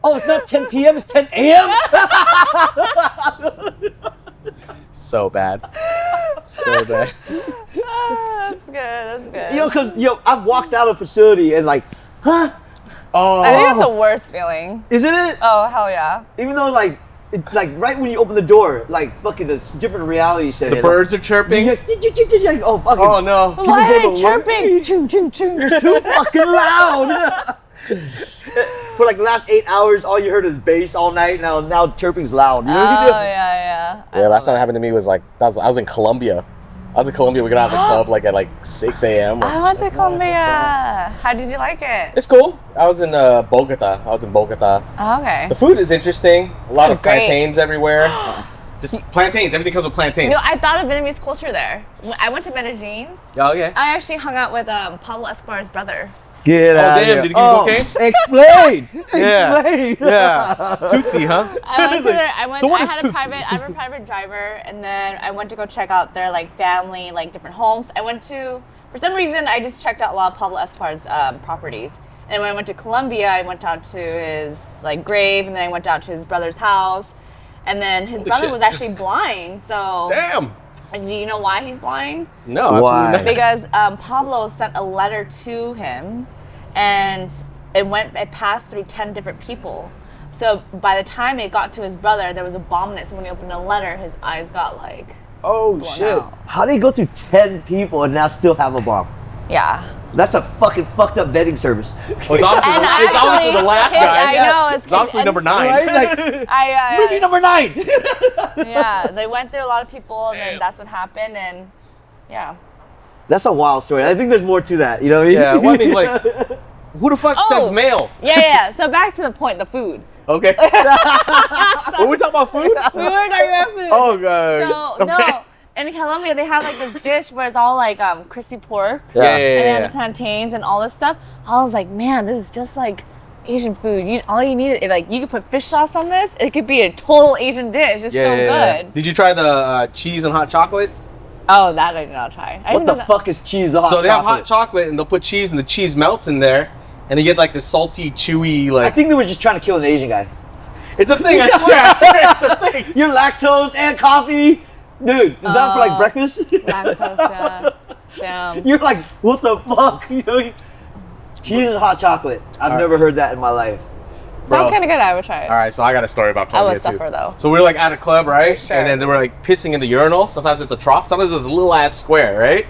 Speaker 1: Oh, it's not 10 p.m. It's 10 a.m.
Speaker 3: So bad. So bad.
Speaker 2: That's good. That's good.
Speaker 1: You know, because I've walked out of a facility and like, huh?
Speaker 3: Oh.
Speaker 2: I think it's the worst feeling.
Speaker 1: Isn't it?
Speaker 2: Oh hell yeah.
Speaker 1: Even though like, it's like right when you open the door, like fucking a different reality set
Speaker 3: The
Speaker 1: in.
Speaker 3: birds are chirping.
Speaker 1: Like, oh fucking.
Speaker 3: Oh no.
Speaker 2: Why
Speaker 1: give
Speaker 2: are
Speaker 1: a
Speaker 2: they chirping? Chung chung chung.
Speaker 1: It's too fucking loud. For like the last 8 hours, all you heard is bass all night. Now chirping's loud. You know what
Speaker 2: Oh
Speaker 1: you do?
Speaker 2: yeah.
Speaker 3: Yeah, last time it happened to me was like I was in Colombia. I was in Colombia. We got out of the club like at like 6 a.m.
Speaker 2: I went to Colombia. How did you like it?
Speaker 3: It's cool. I was in Bogota.
Speaker 2: Oh, okay.
Speaker 3: The food is interesting. A lot
Speaker 2: It's
Speaker 3: of
Speaker 2: great.
Speaker 3: plantains everywhere. Just plantains. Everything comes with plantains.
Speaker 2: You know, I thought of Vietnamese culture there. When I went to Beckiejoon.
Speaker 3: Oh yeah.
Speaker 2: I actually hung out with Pablo Escobar's brother.
Speaker 1: Get out
Speaker 3: damn,
Speaker 1: of here.
Speaker 3: did he give you cocaine?
Speaker 1: Explain.
Speaker 3: Yeah.
Speaker 1: Explain.
Speaker 3: Yeah. Tootsie, huh?
Speaker 2: I went to their, I went.
Speaker 3: So what
Speaker 2: I
Speaker 3: is
Speaker 2: had a
Speaker 3: Tootsie?
Speaker 2: private. I have a private driver, and then I went to go check out their like family, like different homes. I went to, for some reason, I just checked out a lot of Pablo Escobar's properties. And when I went to Colombia, I went out to his like grave, and then I went out to his brother's house, and then his brother
Speaker 3: shit.
Speaker 2: was actually blind. So
Speaker 3: Damn.
Speaker 2: And do you know why he's blind?
Speaker 3: No,
Speaker 1: Why?
Speaker 3: absolutely not.
Speaker 2: Because Pablo sent a letter to him, and it passed through 10 different people. So by the time it got to his brother, there was a bomb in it. So when he opened the letter, his eyes got like
Speaker 3: Oh
Speaker 2: blown
Speaker 3: shit.
Speaker 2: out.
Speaker 1: How do you go through 10 people and now still have a bomb?
Speaker 2: Yeah.
Speaker 1: That's a fucking fucked up vetting service.
Speaker 3: Well, it's obviously,
Speaker 2: And
Speaker 3: it's obviously the last
Speaker 2: actually,
Speaker 3: guy.
Speaker 2: I know, it's
Speaker 3: It's obviously
Speaker 2: and-
Speaker 3: number 9.
Speaker 1: Right? Like, movie number 9.
Speaker 2: Yeah, they went through a lot of people, and then that's what happened, and yeah.
Speaker 1: That's a wild story. I think there's more to that. You know what I mean?
Speaker 3: Yeah, well, I mean, like, who the fuck sends mail?
Speaker 2: Yeah. So back to the point, the food.
Speaker 3: Okay. Were we talking about food?
Speaker 2: We were talking about food.
Speaker 3: Oh, God.
Speaker 2: So
Speaker 3: Okay.
Speaker 2: no, in Colombia they have like this dish where it's all like crispy pork,
Speaker 1: Yeah.
Speaker 3: Yeah,
Speaker 2: and they have
Speaker 3: yeah,
Speaker 2: the plantains and all this stuff. I was like, man, this is just like Asian food. All you need is like you could put fish sauce on this. It could be a total Asian dish. It's so good.
Speaker 3: Did you try the cheese and hot chocolate?
Speaker 2: Oh, that I did not try. I
Speaker 1: What
Speaker 2: didn't
Speaker 1: the
Speaker 2: know that-
Speaker 1: fuck is cheese on hot
Speaker 3: So they have hot
Speaker 1: chocolate?
Speaker 3: chocolate and they'll put cheese and the cheese melts in there and you get like this salty, chewy,
Speaker 1: I
Speaker 3: like.
Speaker 1: think they were just trying to kill an Asian guy.
Speaker 3: It's a thing, I swear, it's a thing.
Speaker 1: You're lactose and coffee. Dude, is that for like breakfast?
Speaker 2: Lactose, yeah. Damn.
Speaker 1: You're like, what the fuck? You know, cheese and hot chocolate. I've
Speaker 3: Alright.
Speaker 1: never heard that in my life.
Speaker 3: Bro.
Speaker 2: Sounds kind of good. I would try it.
Speaker 3: All right, so I got a story about
Speaker 2: I
Speaker 3: Colombia
Speaker 2: would suffer
Speaker 3: too.
Speaker 2: though.
Speaker 3: So we were like at a club, right?
Speaker 2: Sure.
Speaker 3: And then they were like pissing in the urinal. Sometimes it's a trough. Sometimes it's a little ass square, right?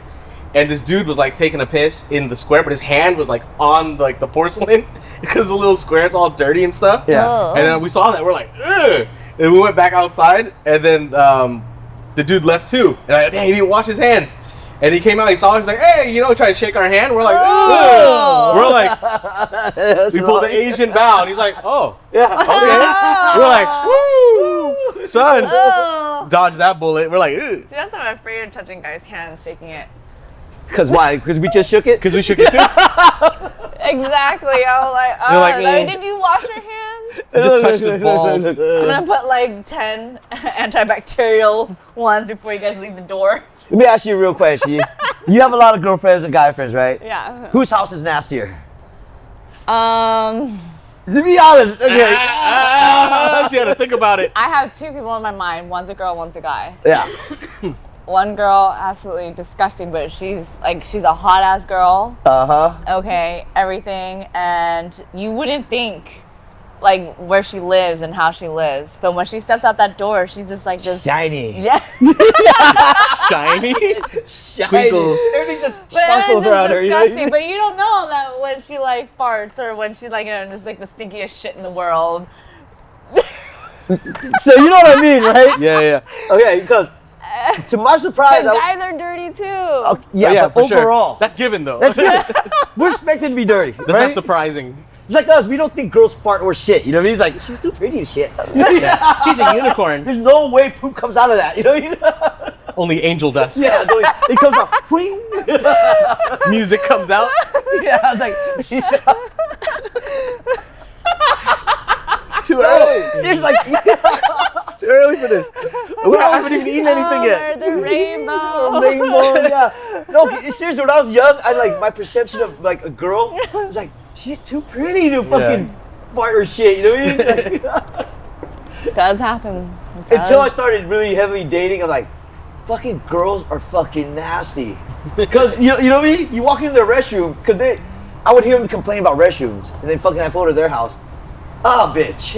Speaker 3: And this dude was like taking a piss in the square, but his hand was like on like the porcelain because the little square, it's all dirty and stuff.
Speaker 1: Yeah.
Speaker 2: Oh.
Speaker 3: And then we saw that, we're like, ugh. And we went back outside, and then the dude left too. And I, dang, he didn't wash his hands. And he came out, he saw us, he's like, hey, you know, try to shake our hand. We're like, ugh.
Speaker 2: Oh.
Speaker 3: We're like, we pulled the Asian bow, and he's like, oh,
Speaker 1: Yeah.
Speaker 3: okay. We're like, woo, son.
Speaker 2: Oh.
Speaker 3: Dodge that bullet. We're like, ugh.
Speaker 2: See, that's why I'm afraid of touching guys' hands, shaking it.
Speaker 1: Because why? Because we just shook it?
Speaker 3: Because we shook it too.
Speaker 2: Exactly. I was like,
Speaker 3: You're like,
Speaker 2: like, did you wash your hands?
Speaker 3: Just touched his balls.
Speaker 2: I'm gonna put like 10 antibacterial ones before you guys leave the door.
Speaker 1: Let me ask you a real question. You have a lot of girlfriends and guy friends, right?
Speaker 2: Yeah.
Speaker 1: Whose house is nastier?
Speaker 2: I
Speaker 1: To be honest, okay.
Speaker 3: She had to think about it.
Speaker 2: have 2 people in my mind. One's a girl, one's a guy.
Speaker 1: Yeah.
Speaker 2: One girl, absolutely disgusting, but she's a hot ass girl.
Speaker 1: Uh-huh.
Speaker 2: Okay, everything, and you wouldn't think like where she lives and how she lives, but when she steps out that door, she's just like this.
Speaker 1: Shiny.
Speaker 2: Yeah.
Speaker 3: Shiny.
Speaker 1: Shiny.
Speaker 3: Twinkles.
Speaker 1: Everything just
Speaker 2: But it
Speaker 1: sparkles
Speaker 2: was
Speaker 1: around
Speaker 2: just
Speaker 1: her. You know?
Speaker 2: disgusting. But you don't know that when she like farts or when she like just like the stinkiest shit in the world.
Speaker 1: So you know what I mean, right?
Speaker 3: Yeah, yeah.
Speaker 1: Okay, because to my surprise,
Speaker 2: guys are dirty too.
Speaker 1: but
Speaker 3: for sure.
Speaker 1: overall,
Speaker 3: That's given though.
Speaker 1: that's good. We're expected to be dirty.
Speaker 3: That's
Speaker 1: right?
Speaker 3: not surprising.
Speaker 1: It's like us. We don't think girls fart or shit. You know what I mean? He's like, she's too pretty to shit.
Speaker 3: Yeah. She's a unicorn.
Speaker 1: There's no way poop comes out of that. You know what I mean?
Speaker 3: Only angel dust.
Speaker 1: Yeah, so it comes out. Wing.
Speaker 3: Music comes out.
Speaker 1: Yeah, I was like,
Speaker 3: Too early.
Speaker 1: she's like,
Speaker 3: Too early for this. We haven't even eaten anything yet.
Speaker 2: The rainbow.
Speaker 1: rainbow. Yeah. No, seriously, when I was young, I like my perception of like a girl was like, she's too pretty to fucking fart or shit. You know what I mean? Like,
Speaker 2: It does happen. It does.
Speaker 1: until I started really heavily dating, I'm like, fucking girls are fucking nasty. Because you know what I mean? You walk into their restroom, because I would hear them complain about restrooms, and then fucking I go to their house. Ah, bitch.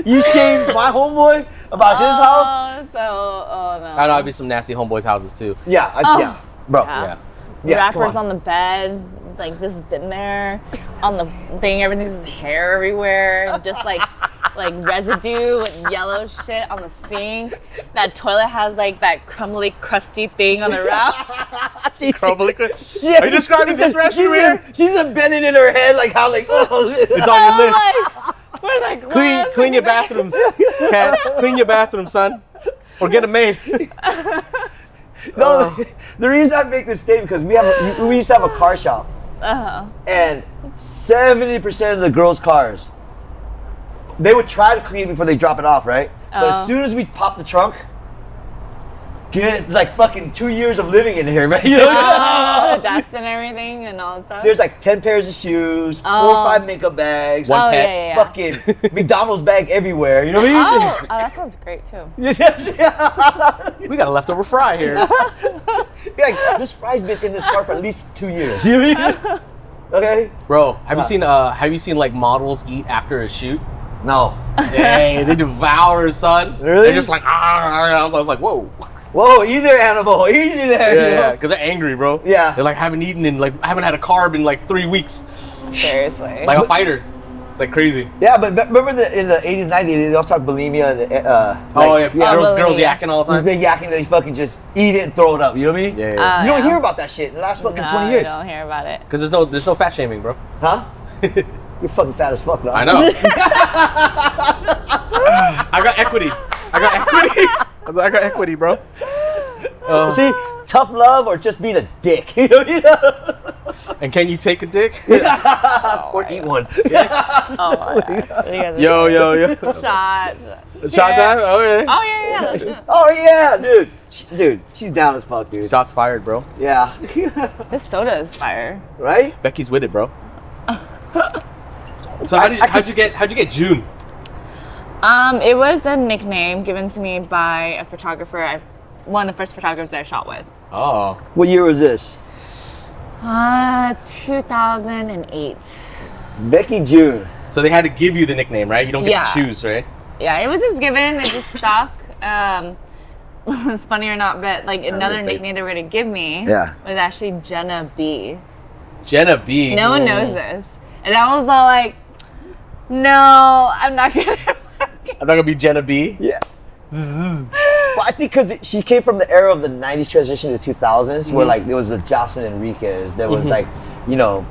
Speaker 1: You shamed my homeboy about his house?
Speaker 2: Oh no.
Speaker 3: I know I'd be some nasty homeboys' houses too.
Speaker 1: Yeah, yeah, bro.
Speaker 2: Yeah.
Speaker 1: Yeah, come
Speaker 2: Rappers
Speaker 1: on.
Speaker 2: on the bed, like just been there on the thing. Everything's just hair everywhere, just like residue with yellow shit on the sink. That toilet has like that crumbly, crusty thing on the rack.
Speaker 3: Probably.
Speaker 1: Yeah,
Speaker 3: Are you describing this restroom here?
Speaker 1: She's embedded in her head, like how, like, oh, shit.
Speaker 3: It's on your list.
Speaker 2: We're like, what?
Speaker 3: Clean your bathrooms, Kat. Clean your bathroom, son. Or get a maid.
Speaker 1: No, the reason I make this statement because we used to have a car shop, and 70% of the girls' cars, they would try to clean before they drop it off, right? But as soon as we pop the trunk, get like fucking 2 years of living in here, man. You know?
Speaker 2: The dust and everything and all that stuff.
Speaker 1: There's like 10 pairs of shoes, 4 or 5 makeup bags,
Speaker 3: One pet.
Speaker 2: yeah.
Speaker 1: fucking McDonald's bag everywhere. You know what I mean?
Speaker 2: Oh, that sounds great too.
Speaker 3: We got a leftover fry here.
Speaker 1: Like, this fry's been in this car for at least 2 years. You know what I mean? Okay?
Speaker 3: Bro, have you seen like models eat after a shoot?
Speaker 1: No.
Speaker 3: Hey, they devour, son.
Speaker 1: Really?
Speaker 3: They're just like, I was like, whoa.
Speaker 1: Whoa, easy there, animal. Easy there. you know?
Speaker 3: Yeah, because they're angry, bro.
Speaker 1: Yeah.
Speaker 3: They're like, haven't eaten in like, haven't had a carb in like 3 weeks.
Speaker 2: Seriously.
Speaker 3: Like a fighter. It's like crazy.
Speaker 1: Yeah, but remember in the 80s, 90s, they also talk bulimia and
Speaker 3: Girls
Speaker 2: bulimia.
Speaker 3: yakking all the time.
Speaker 1: big yakking, they fucking just eat it and throw it up. You know what I mean?
Speaker 3: Yeah.
Speaker 1: You don't
Speaker 2: yeah.
Speaker 1: hear about that shit in the last fucking
Speaker 2: No,
Speaker 1: 20 years.
Speaker 2: I don't hear about it.
Speaker 3: Because there's no fat shaming, bro.
Speaker 1: Huh? You're fucking fat as fuck, though.
Speaker 3: I know. I got equity. I got equity, bro.
Speaker 1: See, tough love or just being a dick. You know?
Speaker 3: And can you take a dick?
Speaker 1: Or eat one.
Speaker 2: Oh my god. You guys are
Speaker 3: Yo.
Speaker 2: Shot.
Speaker 3: Shot time? Oh, yeah.
Speaker 2: Oh yeah.
Speaker 1: Oh, yeah, dude. Dude, she's down as fuck, dude.
Speaker 3: Shots fired, bro.
Speaker 1: Yeah.
Speaker 2: This soda is fire.
Speaker 1: Right?
Speaker 3: Becky's with it, bro. So how'd you get June?
Speaker 2: It was a nickname given to me by a photographer. One of the first photographers that I shot with.
Speaker 3: Oh.
Speaker 1: What year was this?
Speaker 2: 2008.
Speaker 1: Beckiejoon.
Speaker 3: So they had to give you the nickname, right? You don't get
Speaker 2: Yeah.
Speaker 3: to choose, right?
Speaker 2: Yeah, it was just given. It just stuck. It's funny or not, but like another
Speaker 3: fake.
Speaker 2: nickname they were gonna give me
Speaker 1: Yeah.
Speaker 2: was actually Jenna B.
Speaker 3: Jenna B.
Speaker 2: No one knows this, and I was all like, "No, I'm not gonna."
Speaker 3: I'm not gonna be Jenna B.
Speaker 1: Yeah. Well, I think because she came from the era of the 90s transition to 2000s, where like there was a Jocelyn Enriquez, there was like, you know,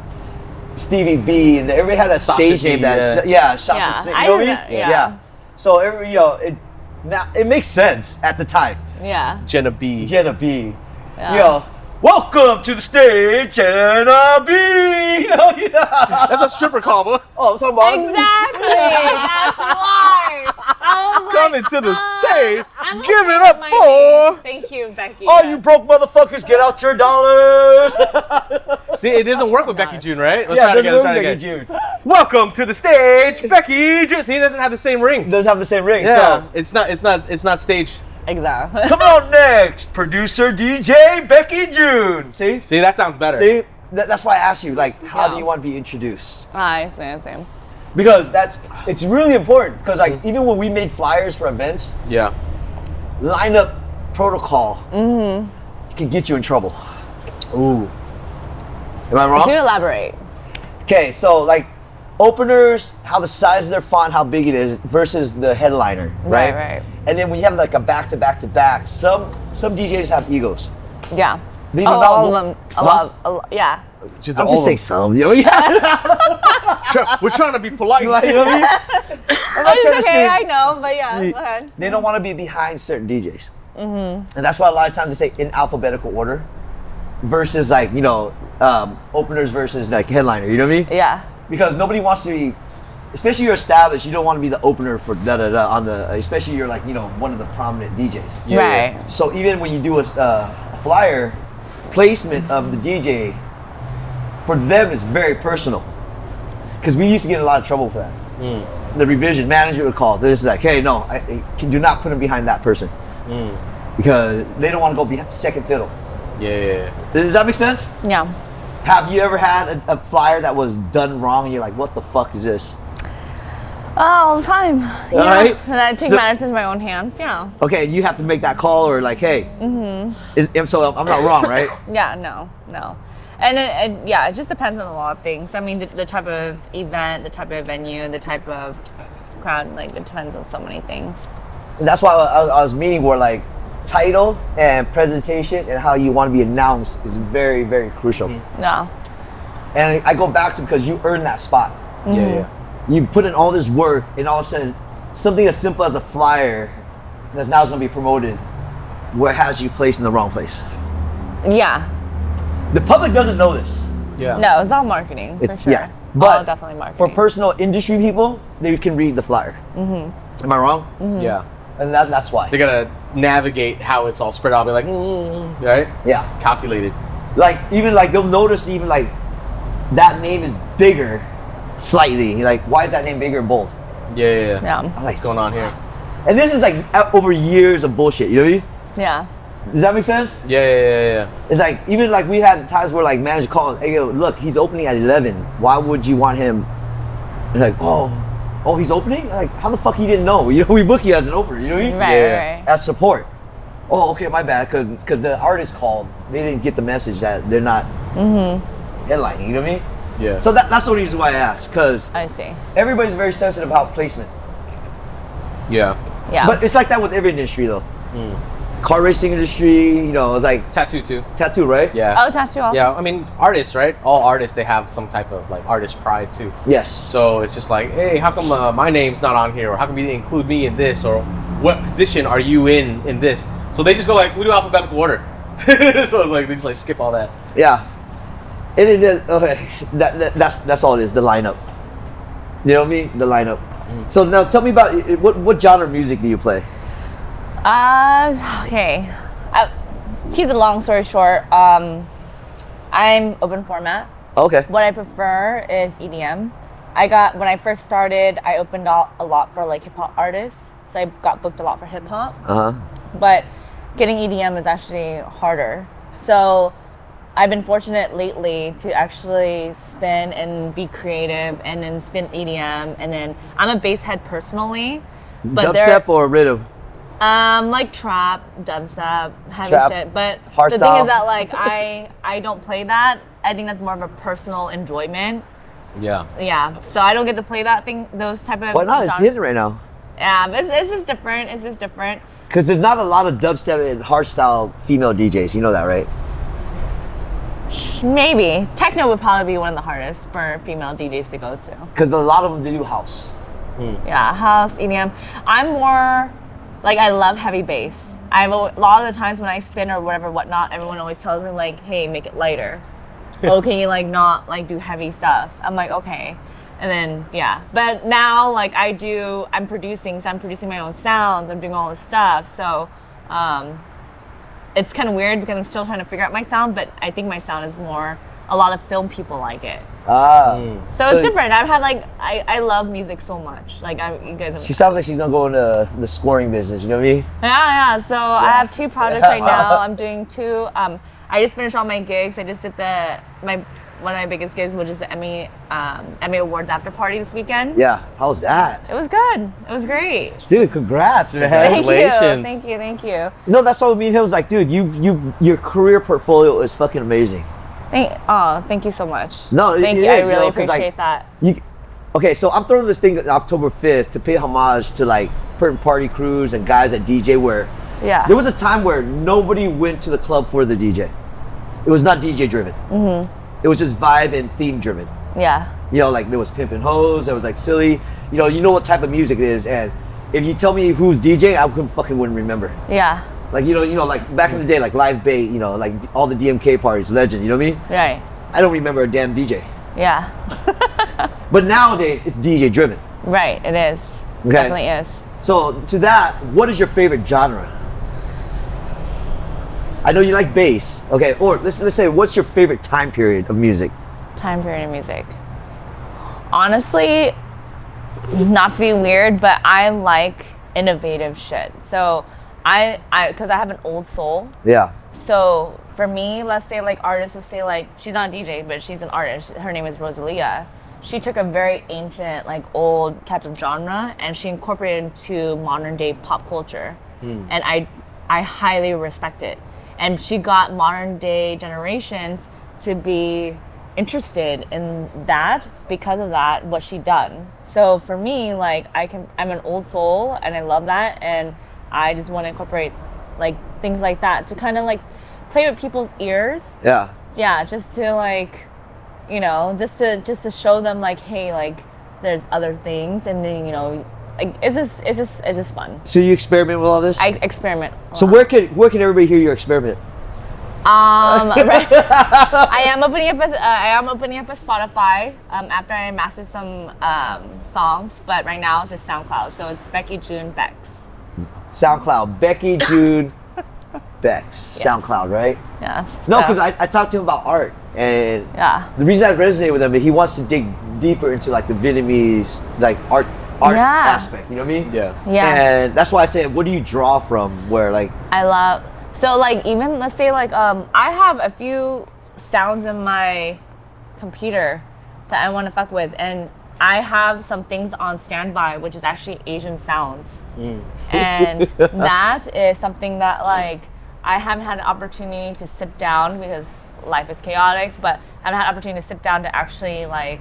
Speaker 1: Stevie B, and everybody had a
Speaker 3: Sasha
Speaker 1: stage
Speaker 3: B,
Speaker 1: name that, Sasha
Speaker 2: Yeah,
Speaker 1: Singh,
Speaker 2: I
Speaker 1: you know what
Speaker 2: knew
Speaker 1: I
Speaker 2: that,
Speaker 1: mean?
Speaker 2: yeah.
Speaker 1: So it makes sense at the time.
Speaker 2: Yeah.
Speaker 3: Jenna B.
Speaker 1: Jenna B.
Speaker 2: Yeah.
Speaker 1: You know, welcome to the stage, Jenna B. You know?
Speaker 3: That's a stripper combo.
Speaker 1: Oh, I'm talking about
Speaker 2: Exactly. That's why. I was like,
Speaker 3: Coming to the stage.
Speaker 2: I'm
Speaker 3: Give
Speaker 2: okay
Speaker 3: it up
Speaker 2: with my
Speaker 3: for.
Speaker 2: name. Thank you, Becky.
Speaker 1: Oh, you broke motherfuckers, get out your dollars.
Speaker 3: See, it doesn't work with Beckiejoon, right? Let's
Speaker 1: Yeah,
Speaker 3: try it again.
Speaker 1: doesn't
Speaker 3: Let's try it
Speaker 1: Becky
Speaker 3: again.
Speaker 1: June.
Speaker 3: Welcome to the stage, Beckiejoon. See, it doesn't have the same ring.
Speaker 1: Does have the same ring,
Speaker 3: Yeah,
Speaker 1: so
Speaker 3: it's not staged.
Speaker 2: Exactly.
Speaker 1: come on next, producer DJ Beckiejoon. See?
Speaker 3: See, that sounds better.
Speaker 1: See? That's why I asked you, like, how do
Speaker 2: Yeah.
Speaker 1: you want to be introduced?
Speaker 2: I see. Same.
Speaker 1: Because it's really important. Because like even when we made flyers for events,
Speaker 3: Yeah.
Speaker 1: lineup protocol can get you in trouble.
Speaker 3: Ooh.
Speaker 1: Am I
Speaker 2: Could you
Speaker 1: wrong?
Speaker 2: elaborate?
Speaker 1: Okay, so like openers, how the size of their font, how big it is, versus the headliner, right?
Speaker 2: Right.
Speaker 1: And then when you have like a back to back to back, some DJs have egos.
Speaker 2: Yeah.
Speaker 1: They
Speaker 2: Oh,
Speaker 1: don't know-
Speaker 2: all of them. A lot. Yeah.
Speaker 3: Just
Speaker 1: I'm
Speaker 3: all
Speaker 1: just
Speaker 3: of
Speaker 1: saying some, you know? Yeah.
Speaker 3: We're trying to be polite.
Speaker 1: Like, you know what I mean? I'm
Speaker 2: It's
Speaker 1: trying to
Speaker 2: okay,
Speaker 1: say-
Speaker 2: I know, but yeah, go ahead.
Speaker 1: They don't want to be behind certain DJs. Mm-hmm. And that's why a lot of times they say in alphabetical order versus like, openers versus like headliner, you know what I mean?
Speaker 2: Yeah.
Speaker 1: Because nobody wants to be, especially you're established, you don't want to be the opener for da-da-da on the, especially you're like, one of the prominent DJs.
Speaker 2: Right.
Speaker 1: So even when you do a flyer placement of the DJ, for them it's very personal. Because we used to get in a lot of trouble for that. The revision manager would call. They're just like, hey, no, do not put him behind that person. Because they don't want to go behind second fiddle.
Speaker 3: Yeah.
Speaker 1: Does that make sense?
Speaker 2: Yeah.
Speaker 1: Have you ever had a flyer that was done wrong and you're like, what the fuck is this?
Speaker 2: All the time. Yeah.
Speaker 1: right.
Speaker 2: And I take
Speaker 1: So-
Speaker 2: matters into my own hands. Yeah.
Speaker 1: Okay, you have to make that call or like, hey, so I'm not wrong, right?
Speaker 2: Yeah. No. And it just depends on a lot of things. I mean, the type of event, the type of venue, the type of crowd. Like, it depends on so many things.
Speaker 1: And that's why I was meaning where like title and presentation and how you want to be announced is very, very crucial.
Speaker 2: No.
Speaker 1: And I go back to because you earned that spot.
Speaker 3: Yeah.
Speaker 1: You put in all this work and all of a sudden something as simple as a flyer that's now is going to be promoted where it has you placed in the wrong place.
Speaker 2: Yeah.
Speaker 1: The public doesn't know this.
Speaker 3: Yeah.
Speaker 2: No, it's all marketing for sure.
Speaker 1: Yeah, but
Speaker 2: all definitely marketing.
Speaker 1: for personal industry people, they can read the flyer. Am I wrong?
Speaker 3: Yeah.
Speaker 1: And that's why.
Speaker 3: They gotta navigate how it's all spread out. Be like, right?
Speaker 1: Yeah.
Speaker 3: Calculated.
Speaker 1: Like even like they'll notice even like that name is bigger slightly. Like why is that name bigger and bold?
Speaker 3: Yeah.
Speaker 2: Yeah.
Speaker 1: I'm like,
Speaker 3: What's going on here?
Speaker 1: and this is like over years of bullshit. You know what I mean?
Speaker 2: Yeah.
Speaker 1: Does that make sense?
Speaker 3: Yeah.
Speaker 1: It's like even like we had times where like manager called, hey yo, look, he's opening at 11. Why would you want him? And like, oh, he's opening? Like, how the fuck you didn't know? We book you as an opener. You know what I mean?
Speaker 2: Right.
Speaker 1: As support. Oh, okay, my bad. Because the artist called, they didn't get the message that they're not headlining. You know what I mean?
Speaker 3: Yeah.
Speaker 1: So that's the reason why I asked. Because
Speaker 2: I see.
Speaker 1: everybody's very sensitive about placement.
Speaker 3: Yeah.
Speaker 2: Yeah.
Speaker 1: But it's like that with every industry though. Car racing industry, it's like
Speaker 3: Tattoo too.
Speaker 1: tattoo, right?
Speaker 3: Yeah.
Speaker 2: Oh, tattoo also.
Speaker 3: Yeah. I mean, artists, right? All artists, they have some type of like artist pride too.
Speaker 1: Yes.
Speaker 3: So it's just like, hey, how come my name's not on here, or how come you didn't include me in this, or what position are you in this? So they just go like, we do alphabetical order. So it's like they just like skip all that.
Speaker 1: Yeah. Okay. That's all it is. The lineup. You know what I mean? The lineup. So now tell me about what genre of music do you play?
Speaker 2: Okay. Keep the long story short. I'm open format.
Speaker 1: Okay.
Speaker 2: What I prefer is EDM. When I first started, I opened a lot for like hip hop artists. So I got booked a lot for hip hop. But getting EDM is actually harder. So I've been fortunate lately to actually spin and be creative and then spin EDM. And then I'm a bass head personally. But
Speaker 1: Dubstep or rhythm?
Speaker 2: Like trap, dubstep, heavy
Speaker 1: Trap,
Speaker 2: shit. But
Speaker 1: hardstyle.
Speaker 2: the thing is that like I don't play that. I think that's more of a personal enjoyment.
Speaker 3: Yeah.
Speaker 2: Yeah. So I don't get to play those type of.
Speaker 1: Why not? It's
Speaker 2: genres.
Speaker 1: hitting right now.
Speaker 2: Yeah, but it's just different. It's just different.
Speaker 1: Because there's not a lot of dubstep and hardstyle female DJs. You know that, right?
Speaker 2: Maybe techno would probably be one of the hardest for female DJs to go to.
Speaker 1: Because a lot of them do house.
Speaker 2: Yeah, house, EDM. I'm more like I love heavy bass. A lot of the times when I spin or whatnot, everyone always tells me like, "Hey, make it lighter." Oh, can you like not like do heavy stuff? I'm like, okay. And then yeah, but now like I'm producing my own sounds. I'm doing all this stuff. So it's kind of weird because I'm still trying to figure out my sound. But I think my sound is more. A lot of film people like it. So it's different. I've had like I love music so much. Like you guys.
Speaker 1: She sounds like she's gonna go into the scoring business. You know what I mean?
Speaker 2: Yeah. So I have 2 projects right now. I'm doing 2. I just finished all my gigs. I just did one of my biggest gigs, which is the Emmy Awards after party this weekend.
Speaker 1: Yeah. How's that?
Speaker 2: It was good. It was great.
Speaker 1: Dude, congrats, man.
Speaker 3: Congratulations.
Speaker 2: Thank you.
Speaker 1: No, that's what me and him was like, dude. Your career portfolio is fucking amazing.
Speaker 2: Thank you so much.
Speaker 1: No,
Speaker 2: Thank
Speaker 1: it
Speaker 2: you. I
Speaker 1: is,
Speaker 2: really
Speaker 1: 'cause, like,
Speaker 2: appreciate that.
Speaker 1: Okay, so I'm throwing this thing on October 5th to pay homage to like certain party crews and guys at DJ where
Speaker 2: Yeah.
Speaker 1: there was a time where nobody went to the club for the DJ. It was not DJ driven. It was just vibe and theme driven.
Speaker 2: Yeah.
Speaker 1: You know, like there was Pimp and Hoes, there was like Silly. You know what type of music it is, and if you tell me who's DJ, I fucking wouldn't remember.
Speaker 2: Yeah.
Speaker 1: Like you know, like back in the day, like Live Bait, you know, like all the DMK parties, Legend. You know what I mean?
Speaker 2: Right.
Speaker 1: I don't remember a damn DJ.
Speaker 2: Yeah.
Speaker 1: But nowadays, it's DJ driven.
Speaker 2: Right. It is.
Speaker 1: Okay.
Speaker 2: Definitely is.
Speaker 1: So to that, what is your favorite genre? I know you like bass, okay? Or let's say, what's your favorite time period of music?
Speaker 2: Time period of music. Honestly, not to be weird, but I like innovative shit. So because I have an old soul.
Speaker 1: Yeah.
Speaker 2: So for me, let's say like artists, let's say like she's not a DJ, but she's an artist. Her name is Rosalia. She took a very ancient, like old type of genre and she incorporated it into modern day pop culture. And I highly respect it. And she got modern day generations to be interested in that because of that, what she done. So for me, like I'm an old soul and I love that, and I just want to incorporate like things like that to kind of like play with people's ears.
Speaker 1: Yeah.
Speaker 2: Yeah, just to like, you know, just to show them like, hey, like there's other things, and then you know, like it's just fun.
Speaker 1: So you experiment with all this?
Speaker 2: I experiment.
Speaker 1: So where can everybody hear your experiment?
Speaker 2: Right. I am opening up a Spotify after I master some songs, but right now it's just SoundCloud. So it's Beckiejoon Bex.
Speaker 1: SoundCloud, Beckiejoon Bex.
Speaker 2: Yes.
Speaker 1: SoundCloud, right?
Speaker 2: Yeah.
Speaker 1: No,
Speaker 2: so-
Speaker 1: because I talked to him about art, and
Speaker 2: Yeah.
Speaker 1: the reason I resonate with him is he wants to dig deeper into like the Vietnamese like art
Speaker 2: Yeah.
Speaker 1: aspect. You know what I mean?
Speaker 3: Yeah.
Speaker 2: Yeah.
Speaker 1: And that's why I say, what do you draw from? Where like
Speaker 2: I love, so like even let's say like I have a few sounds in my computer that I want to fuck with, and I have some things on standby which is actually Asian sounds. And that is something that like I haven't had an opportunity to sit down because life is chaotic, but I haven't had an opportunity to sit down to actually like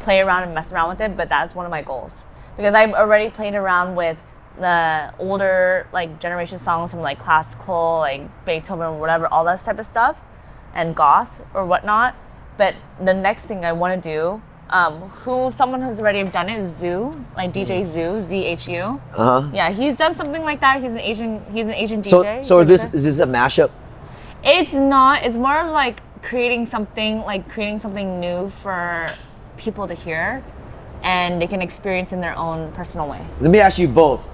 Speaker 2: play around and mess around with it, but that's one of my goals. Because I've already played around with the older like generation songs from like classical, like Beethoven, whatever, all that type of stuff, and goth or whatnot. But the next thing I want to do, someone who's already done it is Zoo, like DJ Zoo, ZHU. Yeah, he's done something like that. He's an Asian DJ.
Speaker 1: So is this a mashup?
Speaker 2: It's not. It's more like creating something new for people to hear, and they can experience in their own personal way.
Speaker 1: Let me ask you both.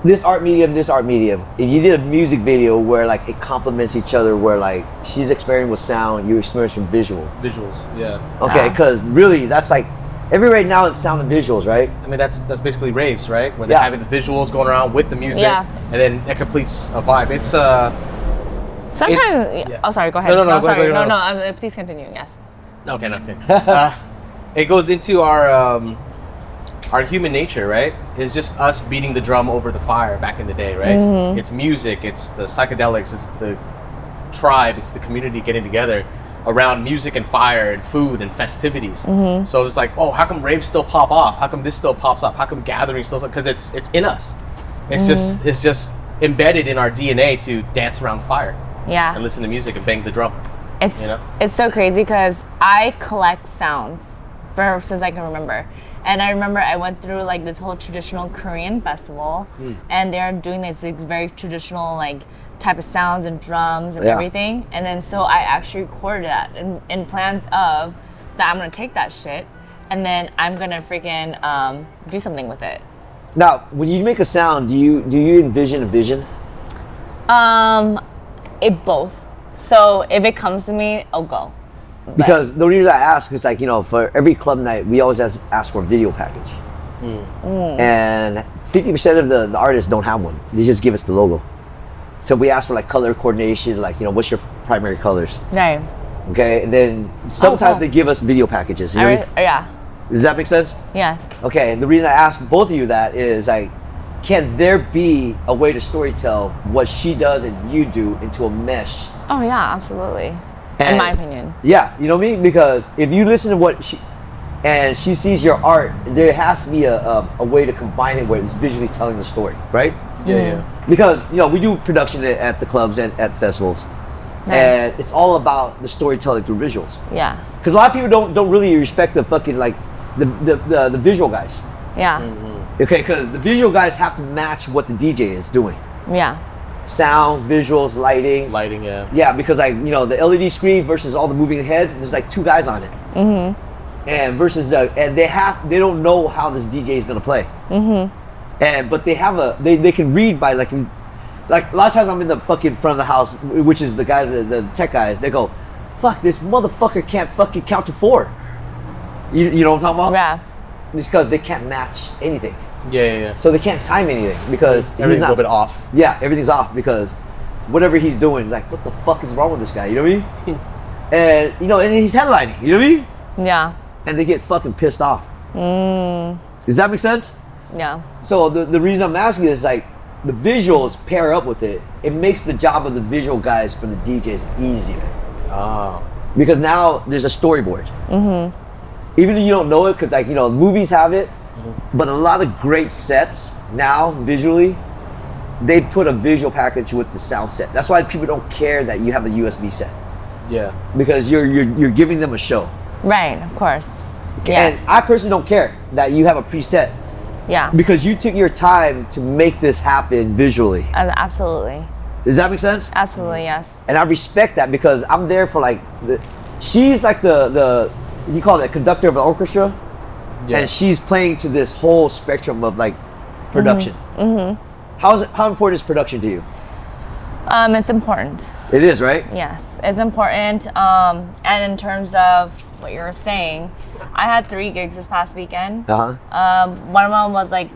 Speaker 1: This art medium. If you did a music video where like it complements each other, where like she's experimenting with sound, you experience with visual.
Speaker 3: Visuals, yeah.
Speaker 1: Okay, because really that's like right now it's sound and visuals, right?
Speaker 3: I mean, that's basically raves, right? Where
Speaker 1: Yeah.
Speaker 3: they're having the visuals going around with the music,
Speaker 2: Yeah.
Speaker 3: and then it completes a vibe. It's
Speaker 2: Sometimes.
Speaker 3: yeah.
Speaker 2: Oh, sorry. Go ahead.
Speaker 3: No, go
Speaker 2: sorry.
Speaker 3: ahead,
Speaker 2: No. Please continue. Yes.
Speaker 3: okay, nothing. It goes into our human nature, right? It's just us beating the drum over the fire back in the day, right? It's music, it's the psychedelics, it's the tribe, it's the community getting together around music and fire and food and festivities. So it's like, oh, how come raves still pop off? How come this still pops off? How come gatherings still? Because it's in us. It's just embedded in our DNA to dance around the fire
Speaker 2: Yeah.
Speaker 3: and listen to music and bang the drum.
Speaker 2: It's
Speaker 3: You know?
Speaker 2: it's so crazy because I collect sounds since I can remember. And I remember I went through like this whole traditional Korean festival, and they're doing this like, very traditional like type of sounds and drums and
Speaker 1: Yeah.
Speaker 2: everything. And then so I actually recorded that in plans of that I'm gonna take that shit and then I'm gonna freaking do something with it.
Speaker 1: Now, when you make a sound, do you envision a vision?
Speaker 2: It both. So if it comes to me, I'll go. But-
Speaker 1: Because the reason I ask is like, you know, for every club night, we always ask for a video package. And 50% of the artists don't have one. They just give us the logo. So we ask for like color coordination, like, you know, what's your primary colors?
Speaker 2: Right.
Speaker 1: Okay, and then sometimes
Speaker 2: cool.
Speaker 1: they give us video packages. You know?
Speaker 2: Yeah.
Speaker 1: Does that make sense?
Speaker 2: Yes.
Speaker 1: Okay, and the reason I ask both of you that is like, can there be a way to storytell what she does and you do into a mesh?
Speaker 2: Oh yeah, absolutely. In
Speaker 1: And-
Speaker 2: my opinion.
Speaker 1: Yeah, you know what I mean? Because if you listen to what and she sees your art, there has to be a way to combine it where it's visually telling the story, right?
Speaker 3: Yeah.
Speaker 1: Because we do production at the clubs and at festivals, and it's all about the storytelling through visuals.
Speaker 5: Yeah.
Speaker 1: Because a lot of people don't really respect the fucking like the visual guys.
Speaker 5: Yeah.
Speaker 1: Okay, because the visual guys have to match what the DJ is doing.
Speaker 5: Yeah.
Speaker 1: Sound, visuals, lighting.
Speaker 3: Lighting, yeah.
Speaker 1: Yeah, because like the LED screen versus all the moving heads, there's like 2 guys on it. And versus and they don't know how this DJ is gonna play. But they have they can read by like a lot of times I'm in the fucking front of the house, which is the guys, the tech guys. They go, "Fuck, this motherfucker can't fucking count to 4." You know what I'm talking about?
Speaker 5: Yeah.
Speaker 1: It's because they can't match anything.
Speaker 3: Yeah.
Speaker 1: So they can't time anything because
Speaker 3: Everything's a little bit off.
Speaker 1: Yeah, everything's off because whatever he's doing, like, what the fuck is wrong with this guy? You know what I mean? And and he's headlining. You know what I mean?
Speaker 5: Yeah.
Speaker 1: And they get fucking pissed off. Does that make sense?
Speaker 5: Yeah.
Speaker 1: So the reason I'm asking is like the visuals pair up with it. It makes the job of the visual guys for the DJs easier.
Speaker 3: Oh.
Speaker 1: Because now there's a storyboard. Even if you don't know it, because like movies have it, but a lot of great sets now visually, they put a visual package with the sound set. That's why people don't care that you have a USB set,
Speaker 3: Yeah.
Speaker 1: because you're giving them a show.
Speaker 5: Right. Of course.
Speaker 1: And
Speaker 5: Yes.
Speaker 1: I personally don't care that you have a preset
Speaker 5: Yeah.
Speaker 1: because you took your time to make this happen visually.
Speaker 5: Absolutely.
Speaker 1: Does that make sense?
Speaker 5: Absolutely. Yes.
Speaker 1: And I respect that because I'm there for like she's like the you call it conductor of an orchestra,
Speaker 3: Yeah.
Speaker 1: and she's playing to this whole spectrum of like production. How important is production to you?
Speaker 5: It's important.
Speaker 1: It is, right?
Speaker 5: Yes, it's important. And in terms of what you were saying, I had 3 gigs this past weekend. One of them was like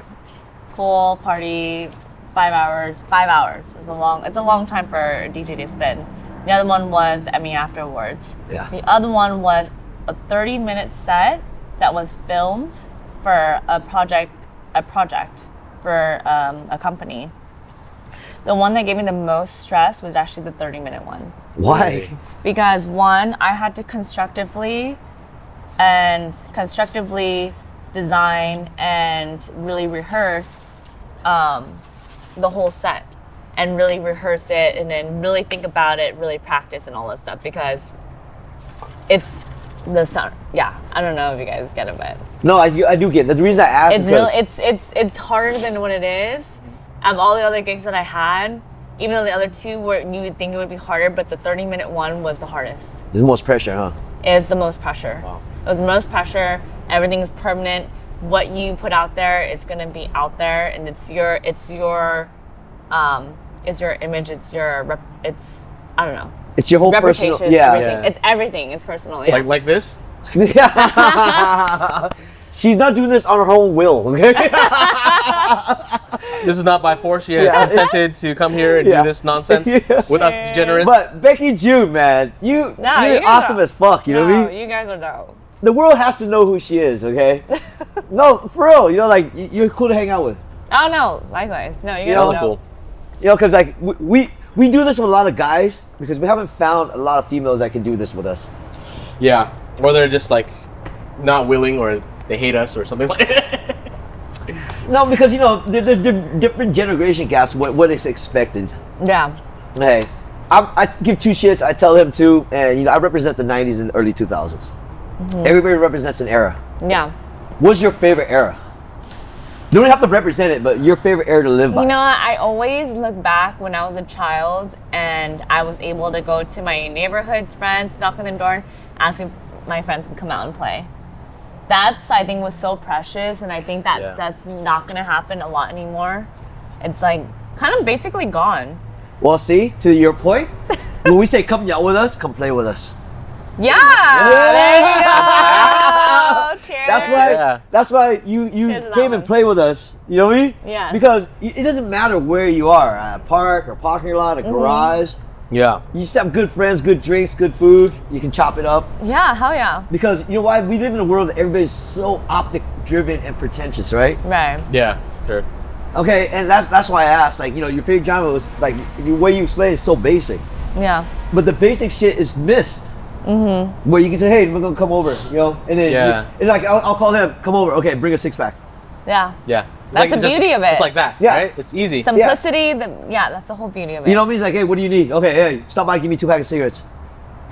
Speaker 5: pool party, 5 hours. 5 hours is it's a long time for a DJ to spin. The other one was Emmy afterwards.
Speaker 1: Yeah.
Speaker 5: The other one was a 30-minute set that was filmed for a project for a company. The one that gave me the most stress was actually the 30-minute one.
Speaker 1: Why?
Speaker 5: Because one, I had to constructively design and really rehearse the whole set, and really rehearse it, and then really think about it, really practice and all that stuff, because it's the sound. Yeah, I don't know if you guys get it, but
Speaker 1: No, I do get it. The reason I asked
Speaker 5: it's
Speaker 1: is
Speaker 5: really it's harder than what it is. Of all the other gigs that I had, even though the other 2 were, you would think it would be harder, but the 30-minute one was the hardest.
Speaker 1: there's the most pressure, huh?
Speaker 5: It's the most pressure.
Speaker 3: Wow.
Speaker 5: It was the most pressure. Everything is permanent. What you put out there, it's gonna be out there, and it's your image. It's I don't know.
Speaker 1: It's your whole
Speaker 5: Reputation.
Speaker 1: personal. Yeah.
Speaker 5: Everything. It's everything. It's personal. Yeah.
Speaker 3: Like this?
Speaker 1: She's not doing this on her own will, okay?
Speaker 3: This is not by force. She has consented to come here and
Speaker 1: Yeah.
Speaker 3: do this nonsense
Speaker 1: Yeah.
Speaker 3: with us degenerates.
Speaker 1: But Beckiejoon, man, you're
Speaker 5: you
Speaker 1: awesome
Speaker 5: know.
Speaker 1: as fuck. You know what I mean?
Speaker 5: You guys are dope.
Speaker 1: The world has to know who she is, okay? No, for real. Like you're cool to hang out with.
Speaker 5: Oh no, likewise. No, you guys
Speaker 1: know,
Speaker 5: are dope.
Speaker 3: cool.
Speaker 1: Because like we do this with a lot of guys because we haven't found a lot of females that can do this with us.
Speaker 3: Yeah. Or they're just like not willing, or they hate us or something like that.
Speaker 1: No, because they're different generation gaps. What is expected?
Speaker 5: Yeah.
Speaker 1: Hey, I give 2 shits. I tell him too, and I represent the '90s and early 2000s. Everybody represents an era.
Speaker 5: Yeah.
Speaker 1: What's your favorite era? You don't have to represent it, but your favorite era to live by.
Speaker 5: You know, I always look back when I was a child and I was able to go to my neighborhood's friends, knock on the door, asking my friends to come out and play. That's, I think, was so precious, and I think that that's not going to happen a lot anymore. It's like kind of basically gone.
Speaker 1: Well, see, to your point, when we say come out with us, come play with us.
Speaker 5: Yeah. There you go. Cheers.
Speaker 1: That's why you came and played with us. You know what I mean?
Speaker 5: Yeah.
Speaker 1: Because it doesn't matter where you are, at a park or parking lot, a garage.
Speaker 3: Yeah.
Speaker 1: You just have good friends, good drinks, good food. You can chop it up.
Speaker 5: Yeah, hell yeah.
Speaker 1: Because you know why? We live in a world that everybody's so optic driven and pretentious, right?
Speaker 5: Right.
Speaker 3: Yeah. Sure.
Speaker 1: Okay, and that's why I asked. Like, your favorite genre was like the way you explain it is so basic.
Speaker 5: Yeah.
Speaker 1: But the basic shit is missed. where you can say, hey, we're gonna come over, you know, and then and like I'll call him, come over, okay, bring a 6-pack.
Speaker 5: Yeah.
Speaker 3: Yeah.
Speaker 5: That's the beauty of it.
Speaker 3: Just like that,
Speaker 1: Yeah.
Speaker 3: right? It's easy.
Speaker 5: Simplicity, that's the whole beauty of it.
Speaker 1: You know what I mean? It's like, hey, what do you need? Okay, hey, stop by, give me 2 packs of cigarettes.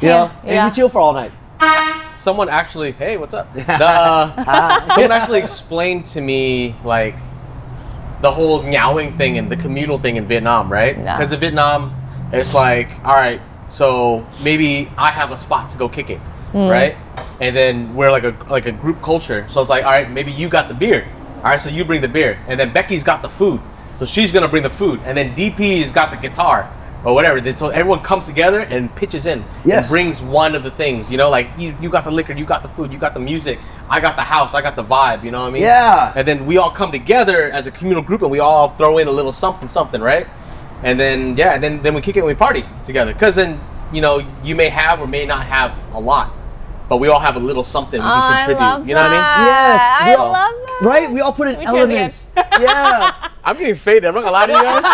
Speaker 1: You know, and we chill for all night.
Speaker 3: Someone actually, hey, what's up? Someone actually explained to me like the whole Nhậu thing and the communal thing in Vietnam, right? Because in Vietnam, it's like, all right, so maybe I have a spot to go kick it, right? And then we're like a group culture. So it's like, all right, maybe you got the beer. All right, so you bring the beer, and then Becky's got the food, so she's gonna bring the food, and then DP's got the guitar or whatever. Then so everyone comes together and pitches in and brings one of the things, you know, like you got the liquor, you got the food, you got the music, I got the house, I got the vibe, you know what I mean?
Speaker 1: Yeah.
Speaker 3: And then we all come together as a communal group, and we all throw in a little something, right? And then and then we kick it and we party together, because then you know you may have or may not have a lot, but we all have a little something we can contribute.
Speaker 5: I love
Speaker 3: you know what I mean?
Speaker 1: Yes.
Speaker 5: I love that.
Speaker 1: Right? We all put in
Speaker 5: We cheers
Speaker 1: elements. Yeah.
Speaker 3: I'm getting faded. I'm not gonna lie to you guys.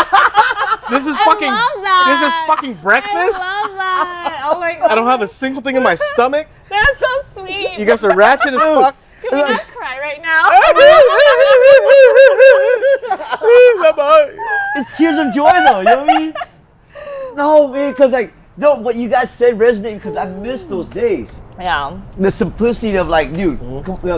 Speaker 3: This is fucking.
Speaker 5: love that.
Speaker 3: This is fucking breakfast.
Speaker 5: I love that. Oh my god.
Speaker 3: I don't have a single thing in my stomach.
Speaker 5: That's so sweet.
Speaker 3: You guys are ratchet as fuck.
Speaker 5: Can we not cry right now?
Speaker 1: It's tears of joy though, you know what I mean? No, man, because like, no, what you guys said resonated because I miss those days.
Speaker 5: Yeah.
Speaker 1: The simplicity of like, dude,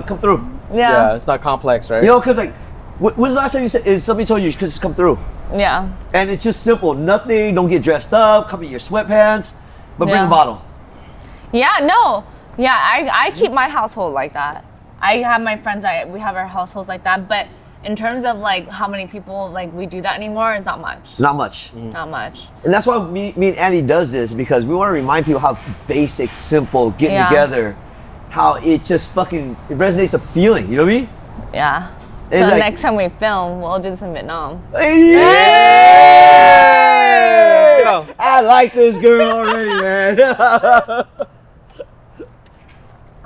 Speaker 1: come through.
Speaker 5: Yeah.
Speaker 3: It's not complex, right?
Speaker 1: You know, because like, when's the last time you said somebody told you could just come through?
Speaker 5: Yeah.
Speaker 1: And it's just simple, nothing. Don't get dressed up. Come in your sweatpants, but bring a bottle.
Speaker 5: Yeah. No. Yeah. I keep my household like that. I have my friends. We have our households like that. But in terms of like how many people like we do that anymore, it's not much.
Speaker 1: Not much.
Speaker 5: Not much.
Speaker 1: And that's why me and Andy does this, because we want to remind people how basic, simple, getting together, how it just fucking it resonates a feeling. You know what I mean?
Speaker 5: Yeah.
Speaker 1: And
Speaker 5: So
Speaker 1: like-
Speaker 5: next time we film, we'll do this in Vietnam.
Speaker 1: Yeah!
Speaker 3: Yo.
Speaker 1: I like this girl already, man.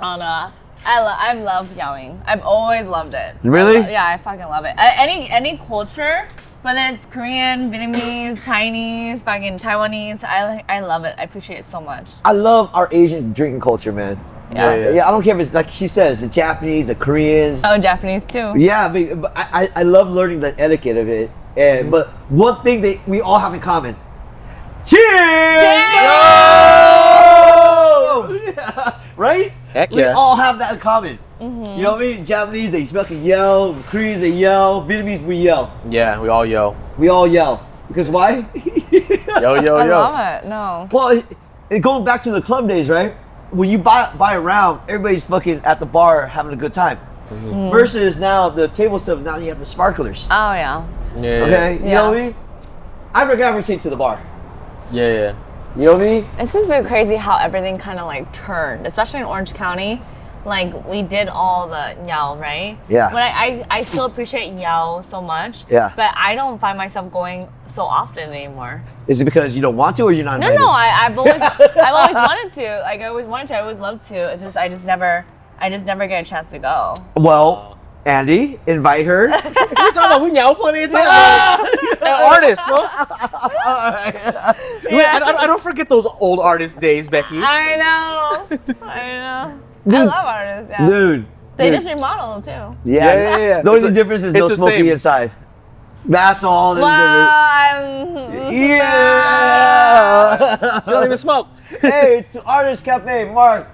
Speaker 5: Oh no. I love yelling. I've always loved it.
Speaker 1: Really?
Speaker 5: Yeah, I fucking love it. Any culture, whether it's Korean, Vietnamese, Chinese, fucking Taiwanese, I love it. I appreciate it so much.
Speaker 1: I love our Asian drinking culture, man.
Speaker 5: Yeah.
Speaker 1: I don't care if it's like she says, the Japanese, the Koreans.
Speaker 5: Oh, Japanese too.
Speaker 1: Yeah, but I love learning the etiquette of it. And but one thing that we all have in common. Cheers! Yo! Right?
Speaker 3: Heck
Speaker 1: We
Speaker 3: yeah.
Speaker 1: all have that in common. You know what I mean? Japanese, they fucking yell. Koreans, they yell. Vietnamese, we yell.
Speaker 3: Yeah, we all yell.
Speaker 1: We all yell. Because why?
Speaker 3: Yo, yo,
Speaker 5: I
Speaker 3: yo.
Speaker 5: love it. No.
Speaker 1: Well, going back to the club days, right? When you buy a round, everybody's fucking at the bar having a good time. Versus now the table stuff. Now you have the sparklers.
Speaker 5: Oh yeah.
Speaker 3: Yeah.
Speaker 1: Okay, you know what I
Speaker 5: Yeah.
Speaker 1: mean? I gravitate to the bar.
Speaker 3: Yeah.
Speaker 1: You know what I mean?
Speaker 5: It's just so crazy how everything kind of like turned, especially in Orange County. Like we did all the Nhậu, right?
Speaker 1: Yeah.
Speaker 5: But I still appreciate Nhậu so much.
Speaker 1: Yeah.
Speaker 5: But I don't find myself going so often anymore.
Speaker 1: Is it because you don't want to, or you're not
Speaker 5: No,
Speaker 1: invited?
Speaker 5: no. I've always wanted to. Like I always wanted to. I always loved to. It's just I just never get a chance to go.
Speaker 1: Well, Andy, invite her.
Speaker 3: You're talking about we Nhậu plenty of times. An artist, bro. Wait, I don't forget those old artist days, Becky.
Speaker 5: I know. I love artists. Yeah.
Speaker 1: Dude.
Speaker 5: They
Speaker 1: dude.
Speaker 5: just remodeled too.
Speaker 3: Yeah.
Speaker 1: The only
Speaker 3: It's
Speaker 1: difference is
Speaker 3: it's
Speaker 1: no
Speaker 3: the
Speaker 1: smoking
Speaker 3: same.
Speaker 1: inside. That's all the
Speaker 5: Well,
Speaker 1: difference. Yeah.
Speaker 3: She don't even smoke.
Speaker 1: Hey, to Artist Cafe, Mark.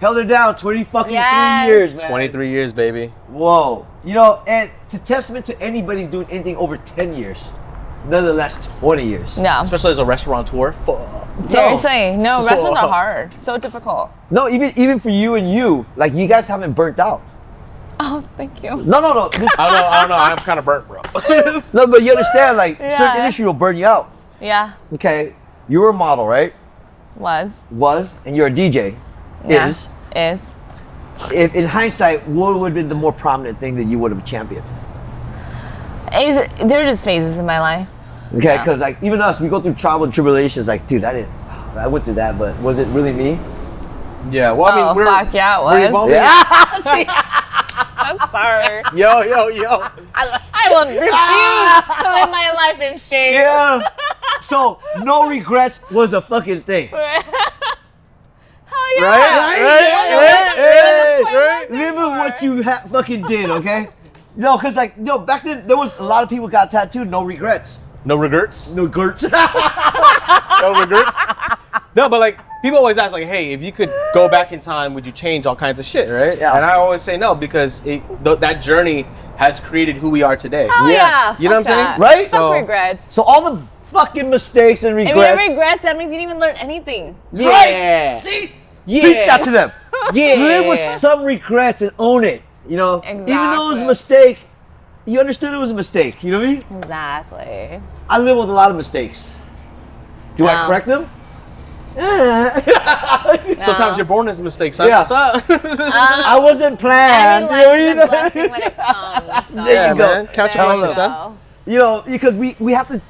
Speaker 1: Held her down 20 fucking
Speaker 5: Yes.
Speaker 1: 3 years, man.
Speaker 3: 23 years, baby.
Speaker 1: Whoa. You know, and to testament to anybody's doing anything over 10 years. Nonetheless, 20 years.
Speaker 5: No.
Speaker 3: Especially as a restaurateur. Fuck.
Speaker 5: Seriously, no. Restaurants are hard. So difficult.
Speaker 1: No, even for you and you, like you guys haven't burnt out.
Speaker 5: Oh, thank you.
Speaker 1: No. This,
Speaker 3: I don't know. I'm kind of burnt, bro.
Speaker 1: no, but you understand, like
Speaker 5: Yeah.
Speaker 1: certain industry will burn you out.
Speaker 5: Yeah.
Speaker 1: Okay, you were a model, right?
Speaker 5: Was.
Speaker 1: And you're a DJ.
Speaker 5: Yeah.
Speaker 1: Is.
Speaker 5: Is.
Speaker 1: In hindsight, what would have been the more prominent thing that you would have championed?
Speaker 5: They're just phases in my life.
Speaker 1: Okay,
Speaker 5: Yeah.
Speaker 1: because like even us, we go through trial and tribulations. Like, dude, I went through that, but was it really me?
Speaker 3: Yeah, well, I mean,
Speaker 5: Fuck yeah, it
Speaker 3: we're
Speaker 5: was.
Speaker 3: evolving.
Speaker 1: Yeah.
Speaker 5: I'm sorry.
Speaker 3: Yo.
Speaker 5: I will refuse to live my life in shame.
Speaker 1: Yeah. So no regrets was a fucking thing.
Speaker 5: Hell yeah.
Speaker 1: Right? Remember what you fucking did, okay? No, because like, back then there was a lot of people got tattooed, no regrets.
Speaker 3: No regrets?
Speaker 1: No regrets.
Speaker 3: No regrets? No, but like, people always ask, like, hey, if you could go back in time, would you change all kinds of shit, right?
Speaker 1: Yeah.
Speaker 3: And I always say no, because that journey has created who we are today.
Speaker 5: Oh, yeah.
Speaker 3: You know what I'm saying?
Speaker 1: Right?
Speaker 5: Fuck regrets.
Speaker 1: So all the fucking mistakes and
Speaker 5: If
Speaker 1: regrets.
Speaker 5: you have regrets, that means you didn't even learn anything.
Speaker 3: Yeah.
Speaker 1: Right? See?
Speaker 3: Yeah.
Speaker 1: Preach that to them.
Speaker 3: Yeah.
Speaker 1: Live with some regrets and own it. You know?
Speaker 5: Exactly.
Speaker 1: Even though it was a mistake, you understood it was a mistake. You know what I mean?
Speaker 5: Exactly.
Speaker 1: I live with a lot of mistakes. Do I correct them?
Speaker 3: Sometimes you're born as a mistake, son.
Speaker 1: Yeah.
Speaker 3: What's up?
Speaker 1: I wasn't planned.
Speaker 5: Every life is a blessing when it comes. So.
Speaker 1: There you go.
Speaker 3: man. Count your
Speaker 5: There you
Speaker 3: blessings, son.
Speaker 5: go.
Speaker 1: You know, because we have to,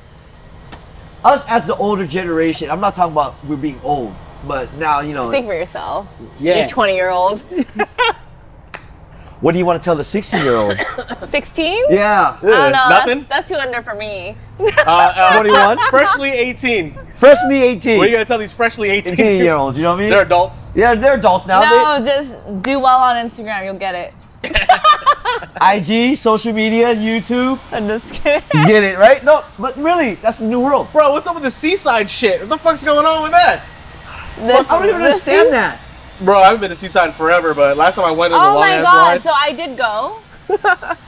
Speaker 1: us as the older generation, I'm not talking about we're being old, but now, you know.
Speaker 5: Speak for yourself.
Speaker 3: Yeah.
Speaker 5: You're 20-year-old.
Speaker 1: What do you want to tell the 16-year-old?
Speaker 5: 16?
Speaker 1: Yeah.
Speaker 5: I don't know.
Speaker 3: Nothing?
Speaker 5: That's too under for me.
Speaker 1: 21?
Speaker 3: Freshly 18.
Speaker 1: Freshly 18.
Speaker 3: What are you gonna tell these freshly 18
Speaker 1: 18-year-olds, you know what I mean?
Speaker 3: They're adults.
Speaker 1: Yeah, they're adults now.
Speaker 5: No, just do well on Instagram. You'll get it.
Speaker 1: IG, social media, YouTube.
Speaker 5: I'm just kidding.
Speaker 1: You get it, right? No, but really, that's the new world.
Speaker 3: Bro, what's up with the seaside shit? What the fuck's going on with that?
Speaker 1: I don't even understand that.
Speaker 3: Bro, I haven't been to seaside in forever, but last time I went, there was a
Speaker 5: Oh
Speaker 3: long
Speaker 5: my
Speaker 3: ass
Speaker 5: god,
Speaker 3: line.
Speaker 5: so I did go.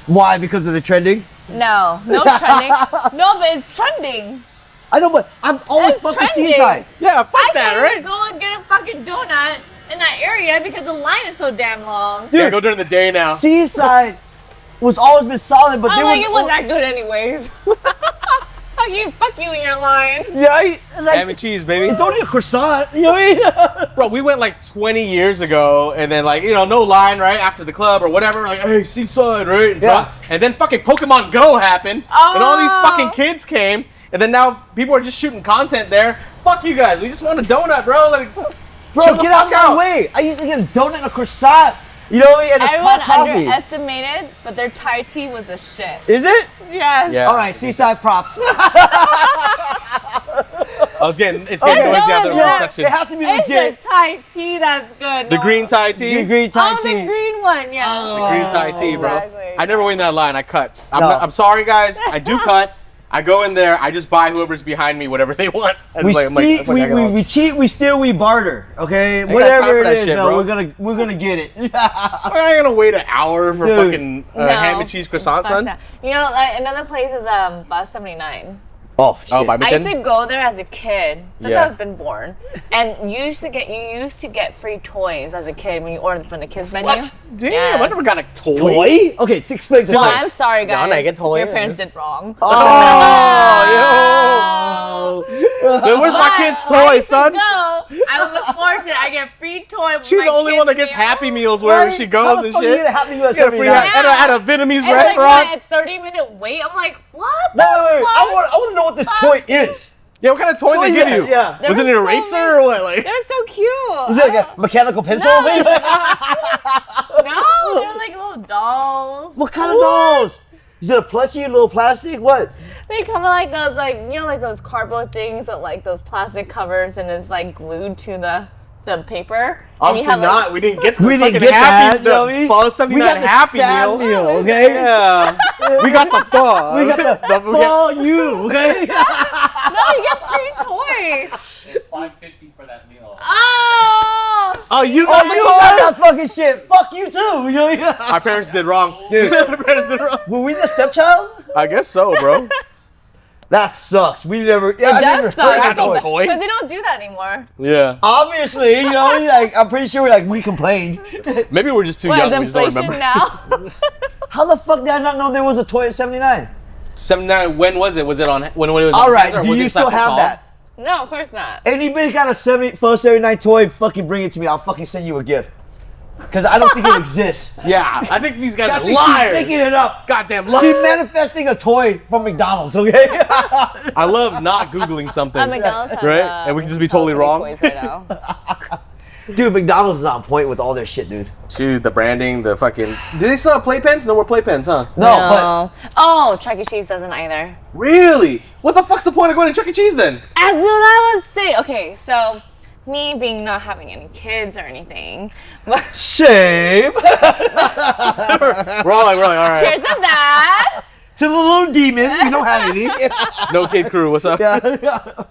Speaker 1: Why? Because of the trending?
Speaker 5: No trending. No, but it's trending.
Speaker 1: I know, but I'm always
Speaker 5: It's
Speaker 1: fucking
Speaker 5: trending.
Speaker 1: seaside.
Speaker 3: Yeah, fuck
Speaker 5: I
Speaker 3: that,
Speaker 5: can't
Speaker 3: right?
Speaker 5: even go and get a fucking donut in that area because the line is so damn long.
Speaker 1: Dude,
Speaker 3: Yeah, go during the day now.
Speaker 1: seaside was always been solid, but
Speaker 5: I'm
Speaker 1: they
Speaker 5: like,
Speaker 1: were
Speaker 5: it wasn't that good anyways. Fuck you in your line.
Speaker 1: right? Like,
Speaker 3: Ham and cheese, baby.
Speaker 1: it's only a croissant, you know what I mean?
Speaker 3: Bro, we went like 20 years ago, and then like, you know, no line, right? After the club or whatever, like, hey, seaside, right? And,
Speaker 1: Yeah.
Speaker 3: and then fucking Pokemon Go happened, and all these
Speaker 5: Oh.
Speaker 3: fucking kids came, and then now people are just shooting content there. Fuck you guys, we just want a donut, bro. Like,
Speaker 1: Bro,
Speaker 3: chill the
Speaker 1: get out of
Speaker 3: fuck
Speaker 1: my way. I used to get a donut and a croissant, you know what I mean? And a
Speaker 5: Everyone
Speaker 1: hot coffee.
Speaker 5: underestimated, but their Thai tea was the shit.
Speaker 1: Is it?
Speaker 5: Yes.
Speaker 3: Yeah.
Speaker 1: All right, seaside props.
Speaker 3: it's getting noisy out there in the
Speaker 5: Yeah.
Speaker 3: section.
Speaker 1: It has to be
Speaker 5: It's
Speaker 1: legit.
Speaker 5: the Thai tea that's good.
Speaker 3: The
Speaker 5: no.
Speaker 3: green Thai tea.
Speaker 1: The green Thai
Speaker 5: Oh,
Speaker 1: tea.
Speaker 5: the green one, yeah.
Speaker 1: Oh.
Speaker 3: Green Thai tea, bro.
Speaker 5: Exactly.
Speaker 3: I never went in that line. I cut.
Speaker 1: No.
Speaker 3: I'm sorry, guys. I do cut. I go in there. I just buy whoever's behind me whatever they want. And
Speaker 1: We,
Speaker 3: it's like, I'm like,
Speaker 1: speak,
Speaker 3: I'm like, I
Speaker 1: we cheat, we steal, we barter. Okay,
Speaker 3: got time
Speaker 1: whatever
Speaker 3: for
Speaker 1: it
Speaker 3: that
Speaker 1: is,
Speaker 3: shit,
Speaker 1: no,
Speaker 3: bro.
Speaker 1: we're gonna get it.
Speaker 3: I'm not gonna wait an hour for
Speaker 1: Dude.
Speaker 3: fucking
Speaker 5: No.
Speaker 3: ham and cheese croissant,
Speaker 5: Fuck
Speaker 3: son.
Speaker 5: that. You know, like, another place is Bus 79.
Speaker 1: Oh, shit.
Speaker 3: Oh, by
Speaker 5: I used to
Speaker 3: Midtown?
Speaker 5: go there as a kid since
Speaker 3: Yeah.
Speaker 5: I was been born, and you used to get free toys as a kid when you ordered from the kids menu.
Speaker 3: What? Damn,
Speaker 5: Yes.
Speaker 3: I never got a toy.
Speaker 1: Toy? Okay, explain to
Speaker 5: Well,
Speaker 1: me.
Speaker 5: I'm sorry, guys.
Speaker 3: I get toy.
Speaker 5: Your parents did wrong.
Speaker 3: Oh, yo. Then where's my
Speaker 5: But
Speaker 3: kid's
Speaker 5: when I
Speaker 3: toy,
Speaker 5: used to
Speaker 3: son?
Speaker 5: Go, I was fortunate. I get a free toy. With
Speaker 3: She's
Speaker 5: my
Speaker 3: the only one that
Speaker 5: kids'
Speaker 3: gets
Speaker 5: meal.
Speaker 3: Happy Meals wherever she
Speaker 1: How
Speaker 3: goes
Speaker 1: the
Speaker 3: and
Speaker 1: fuck you
Speaker 3: shit.
Speaker 1: get a Happy Meal at
Speaker 3: Get a free
Speaker 1: 79?
Speaker 3: at a Vietnamese
Speaker 5: And
Speaker 3: restaurant.
Speaker 5: like, what, a 30-minute wait. I'm like, what?
Speaker 1: Wait,
Speaker 5: the
Speaker 1: wait, wait.
Speaker 5: fuck?
Speaker 1: I want to know what this toy is.
Speaker 3: Yeah, what kind of toy
Speaker 1: Oh,
Speaker 3: they give
Speaker 1: yeah,
Speaker 3: you?
Speaker 1: yeah.
Speaker 5: There
Speaker 3: Was it an
Speaker 5: was so
Speaker 3: eraser
Speaker 5: many-
Speaker 3: or what? Like,
Speaker 5: They're so cute.
Speaker 1: Is it like a mechanical pencil?
Speaker 5: No, they're like little dolls.
Speaker 1: What kind of dolls? Is it a plushie, a little plastic? What?
Speaker 5: They come in like those, like, you know, like those cardboard things that like those plastic covers and it's like glued to the paper. And you
Speaker 3: obviously
Speaker 5: have, like-
Speaker 3: not. We didn't get the
Speaker 1: We didn't
Speaker 3: fucking
Speaker 1: get
Speaker 3: Happy,
Speaker 1: that, you know what I
Speaker 3: the
Speaker 1: mean?
Speaker 3: Fall
Speaker 1: We
Speaker 3: 79
Speaker 1: got the
Speaker 3: Happy
Speaker 1: sad
Speaker 3: Meal.
Speaker 1: okay?
Speaker 3: Yeah. We got the pho.
Speaker 1: We got the for you, okay?
Speaker 5: No, you get free toys.
Speaker 4: $5.50 for that meal.
Speaker 5: Oh.
Speaker 3: Oh, you
Speaker 1: Oh,
Speaker 3: got
Speaker 1: you
Speaker 3: the
Speaker 1: got
Speaker 3: toy?
Speaker 1: that fucking shit. Fuck you too. You know what I mean?
Speaker 3: Our parents did wrong.
Speaker 1: Dude.
Speaker 3: Our parents did wrong.
Speaker 1: Were we the stepchild?
Speaker 3: I guess so, bro.
Speaker 1: That sucks. We never.
Speaker 5: It does suck.
Speaker 3: got no toy.
Speaker 5: Because they don't do that anymore.
Speaker 3: Yeah.
Speaker 1: Obviously, you know, like I'm pretty sure like we complained.
Speaker 3: Maybe we're just too
Speaker 5: What,
Speaker 3: young.
Speaker 5: is
Speaker 3: We just don't
Speaker 5: inflation
Speaker 3: remember.
Speaker 5: now?
Speaker 1: How the fuck did I not know there was a toy at 79?
Speaker 3: 79. When was it? Was it on? When it was?
Speaker 1: All
Speaker 3: on
Speaker 1: right,
Speaker 3: Pfizer, or
Speaker 1: do
Speaker 3: was
Speaker 1: you
Speaker 3: it
Speaker 1: still have
Speaker 3: called?
Speaker 1: that?
Speaker 5: No, of course not.
Speaker 1: Anybody got a 79 toy? Fucking bring it to me. I'll fucking send you a gift. Because I don't think it exists.
Speaker 3: Yeah, I think these guys
Speaker 1: I
Speaker 3: are
Speaker 1: think she's
Speaker 3: liars.
Speaker 1: making it up.
Speaker 3: Goddamn
Speaker 1: She's
Speaker 3: liars.
Speaker 1: manifesting a toy from McDonald's, okay?
Speaker 3: I love not Googling something.
Speaker 5: McDonald's has,
Speaker 3: Right? And we can just be totally wrong.
Speaker 5: toys right now.
Speaker 1: Dude, McDonald's is on point with all their shit, dude.
Speaker 3: Dude, the branding, the fucking. Do they still have playpens? No more playpens, huh?
Speaker 1: No,
Speaker 5: Oh, Chuck E. Cheese doesn't either.
Speaker 3: Really? What the fuck's the point of going to Chuck E. Cheese then?
Speaker 5: As what I was saying. Okay, so me being not having any kids or anything. But
Speaker 1: Shame.
Speaker 3: We're all like, all right.
Speaker 5: cheers to that.
Speaker 1: To the little demons, we don't have any.
Speaker 3: No kid crew, what's up?
Speaker 1: Yeah.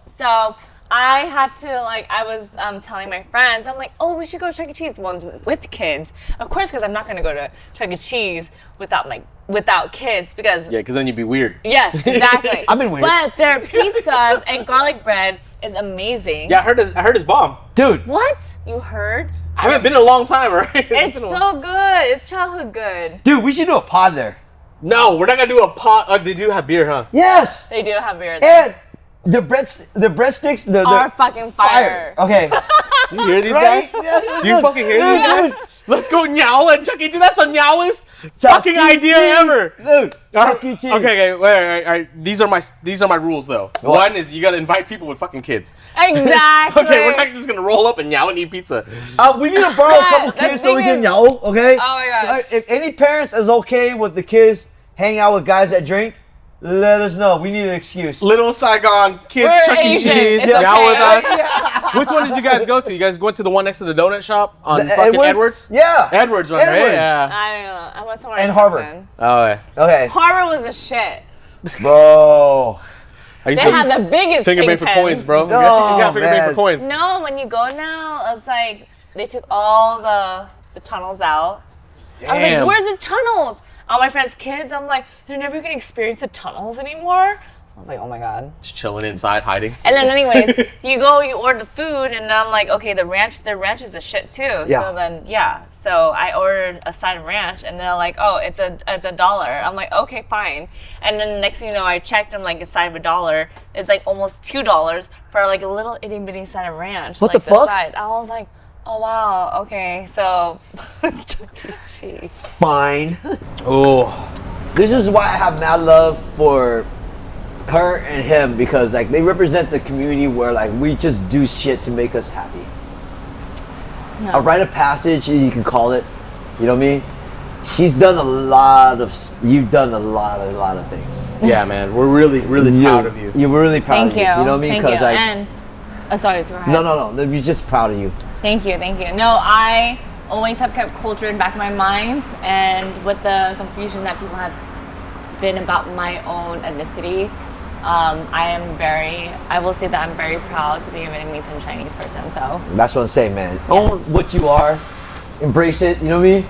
Speaker 5: So I had to I was telling my friends, I'm like, oh, we should go to Chuck E. Cheese. Ones with kids, of course, because I'm not gonna go to Chuck E. Cheese without kids because
Speaker 3: Yeah, because then you'd be weird.
Speaker 5: yes, exactly.
Speaker 1: I've been weird.
Speaker 5: But their pizzas and garlic bread is amazing.
Speaker 3: Yeah, I heard his bomb.
Speaker 1: Dude,
Speaker 5: What? You heard?
Speaker 3: I haven't been in a long time, right?
Speaker 5: It's so good. It's childhood good.
Speaker 1: dude, we should do a pod there.
Speaker 3: No, we're not gonna do a pot. They do have beer, huh?
Speaker 1: Yes.
Speaker 5: They do have beer there.
Speaker 1: And the breadsticks, the
Speaker 5: Are fucking fire.
Speaker 1: Okay.
Speaker 3: Do you hear these
Speaker 1: Right?
Speaker 3: guys?
Speaker 1: Yeah,
Speaker 3: Do you fucking hear these
Speaker 1: dude,
Speaker 3: guys? Let's go Nyậu and Chuck E. Cheese. That's the Nyauest
Speaker 1: Chuck
Speaker 3: fucking
Speaker 1: E.
Speaker 3: idea
Speaker 1: Cheese.
Speaker 3: ever.
Speaker 1: Dude, Chuck E. Cheese.
Speaker 3: Okay, wait. These are my rules though.
Speaker 1: What?
Speaker 3: One is you gotta invite people with fucking kids.
Speaker 5: Exactly.
Speaker 3: Okay, we're not just gonna roll up and Nyậu and eat pizza.
Speaker 1: We need to borrow a couple
Speaker 5: The
Speaker 1: kids so we
Speaker 5: thing
Speaker 1: can
Speaker 5: is-
Speaker 1: Nyậu, okay?
Speaker 5: Oh my gosh.
Speaker 1: If any parents is okay with the kids hanging out with guys that drink, let us know. We need an excuse.
Speaker 3: Little Saigon, kids,
Speaker 5: We're
Speaker 3: Chuck E.
Speaker 5: Asian.
Speaker 3: Cheese,
Speaker 5: It's
Speaker 3: Nyậu
Speaker 5: okay.
Speaker 3: with us. Which one did you guys go to? You guys went to the one next to the donut shop on
Speaker 1: The
Speaker 3: fucking Edwards?
Speaker 1: Yeah.
Speaker 3: Edwards, right?
Speaker 1: Edwards.
Speaker 3: Yeah.
Speaker 5: I don't know. I went somewhere
Speaker 1: And
Speaker 5: in
Speaker 1: Harvard.
Speaker 5: Houston.
Speaker 3: Oh, yeah.
Speaker 1: Okay.
Speaker 5: Harvard was a shit.
Speaker 1: Bro.
Speaker 3: I used
Speaker 5: They
Speaker 3: to
Speaker 5: had the biggest
Speaker 3: finger bait for
Speaker 5: pens.
Speaker 3: coins, bro. You
Speaker 1: No,
Speaker 3: got finger bait
Speaker 1: man.
Speaker 3: for coins.
Speaker 5: No, when you go now, it's like they took all the tunnels out. I was
Speaker 3: Damn.
Speaker 5: like, where's the tunnels? All my friends' kids, I'm like, they're never gonna experience the tunnels anymore. I was like, oh my god.
Speaker 3: Just chilling inside, hiding.
Speaker 5: And then anyways, you order the food, and I'm like, okay, their ranch is the shit too.
Speaker 1: Yeah.
Speaker 5: So then so I ordered a side of ranch, and they're like, oh, it's $1. I'm like, okay, fine. And then the next thing you know, I checked, I'm like, a side of $1 is like almost $2 for like a little itty bitty side of ranch.
Speaker 1: What
Speaker 5: like
Speaker 1: the fuck?
Speaker 5: Side. I was like, oh wow, okay, so. Gee.
Speaker 1: Fine.
Speaker 3: Oh.
Speaker 1: This is why I have mad love for her and him, because like they represent the community where like we just do shit to make us happy. A rite of passage, you can call it. You know what I mean? She's done you've done a lot of things.
Speaker 3: Yeah, man. We're really proud of you.
Speaker 1: You're really proud
Speaker 5: Thank
Speaker 1: of
Speaker 5: you.
Speaker 1: you. You know what I mean?
Speaker 5: Thank you.
Speaker 1: Like,
Speaker 5: And sorry, go ahead.
Speaker 1: no, we're just proud of you.
Speaker 5: Thank you. No, I always have kept culture in the back of my mind, and with the confusion that people have been about my own ethnicity, I will say that I'm very proud to be a Vietnamese and Chinese person, so.
Speaker 1: That's what I'm saying, man. Own what you are, embrace it, you know what I mean?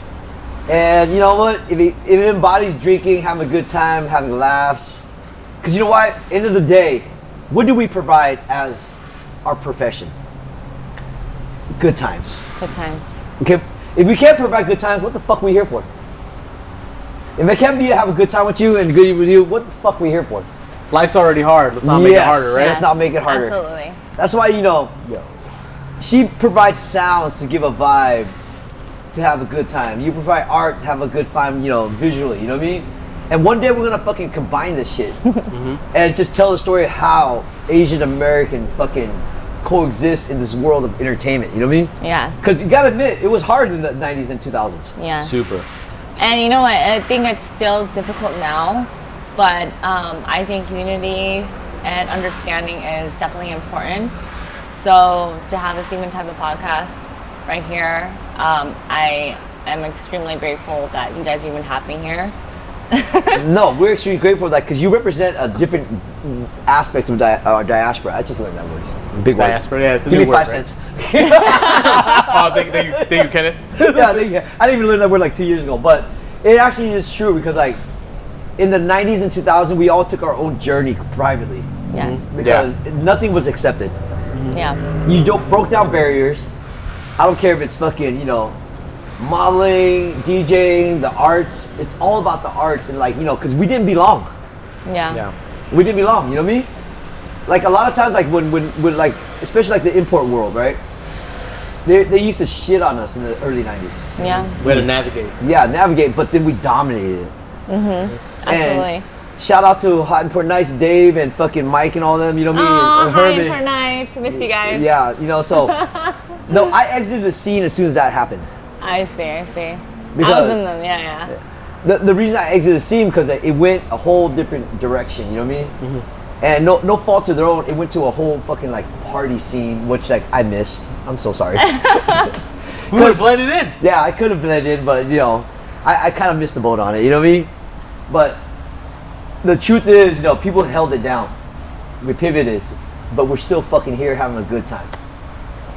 Speaker 1: And you know what? If it embodies drinking, having a good time, having laughs, because you know what? End of the day, what do we provide as our profession? Good times.
Speaker 5: Good times.
Speaker 1: Okay, if we can't provide good times, what the fuck are we here for? If I can't have a good time with you and good with you, what the fuck are we here for?
Speaker 3: Life's already hard. Let's not make it harder, right?
Speaker 1: Let's not make it harder.
Speaker 5: Absolutely.
Speaker 1: That's why, she provides sounds to give a vibe, to have a good time. You provide art to have a good time, visually, you know what I mean? And one day we're gonna fucking combine this shit and just tell the story of how Asian American fucking coexist in this world of entertainment, you know what I mean?
Speaker 5: Yes.
Speaker 1: Because you gotta admit, it was hard in the 90s and 2000s.
Speaker 5: Yeah.
Speaker 3: Super.
Speaker 5: And you know what? I think it's still difficult now, but I think unity and understanding is definitely important. So to have this even type of podcast right here, I am extremely grateful that you guys are even happening here.
Speaker 1: No, we're extremely grateful for that because you represent a different aspect of our diaspora. I just learned that word. Big word.
Speaker 3: Diaspora, yeah, it's a
Speaker 1: Give
Speaker 3: new
Speaker 1: me
Speaker 3: word,
Speaker 1: 5
Speaker 3: right?
Speaker 1: cents.
Speaker 3: Oh, thank you, Kenneth.
Speaker 1: Yeah, I didn't even learn that word like 2 years ago, but it actually is true because like in the 90s and 2000s, we all took our own journey privately
Speaker 5: Yes.
Speaker 1: because nothing was accepted.
Speaker 5: Yeah.
Speaker 1: You broke down barriers. I don't care if it's fucking, modeling, DJing, the arts. It's all about the arts and because we didn't belong.
Speaker 5: Yeah.
Speaker 3: Yeah.
Speaker 1: We didn't belong, you know what I mean? Like a lot of times, like when like, especially like the import world, right? They used to shit on us in the early 90s.
Speaker 5: Yeah.
Speaker 3: We had to navigate.
Speaker 1: Yeah, navigate, but then we dominated it.
Speaker 5: Absolutely.
Speaker 1: And shout out to Hot and Port Nights, Dave and fucking Mike and all them, you know what I mean?
Speaker 5: Oh,
Speaker 1: And
Speaker 5: hi,
Speaker 1: Herman.
Speaker 5: for nights. Miss you guys.
Speaker 1: Yeah, so no, I exited the scene as soon as that happened.
Speaker 5: I see. I
Speaker 1: Because
Speaker 5: was in them. Yeah.
Speaker 1: the reason I exited the scene because it went a whole different direction, you know what I mean? And no fault to their own, it went to a whole fucking like party scene, which like I missed. I'm so sorry.
Speaker 3: We would have blended in.
Speaker 1: Yeah, I could have blended in, but you know, I kind of missed the boat on it. You know what I mean? But the truth is, you know, people held it down. We pivoted, but we're still fucking here having a good time.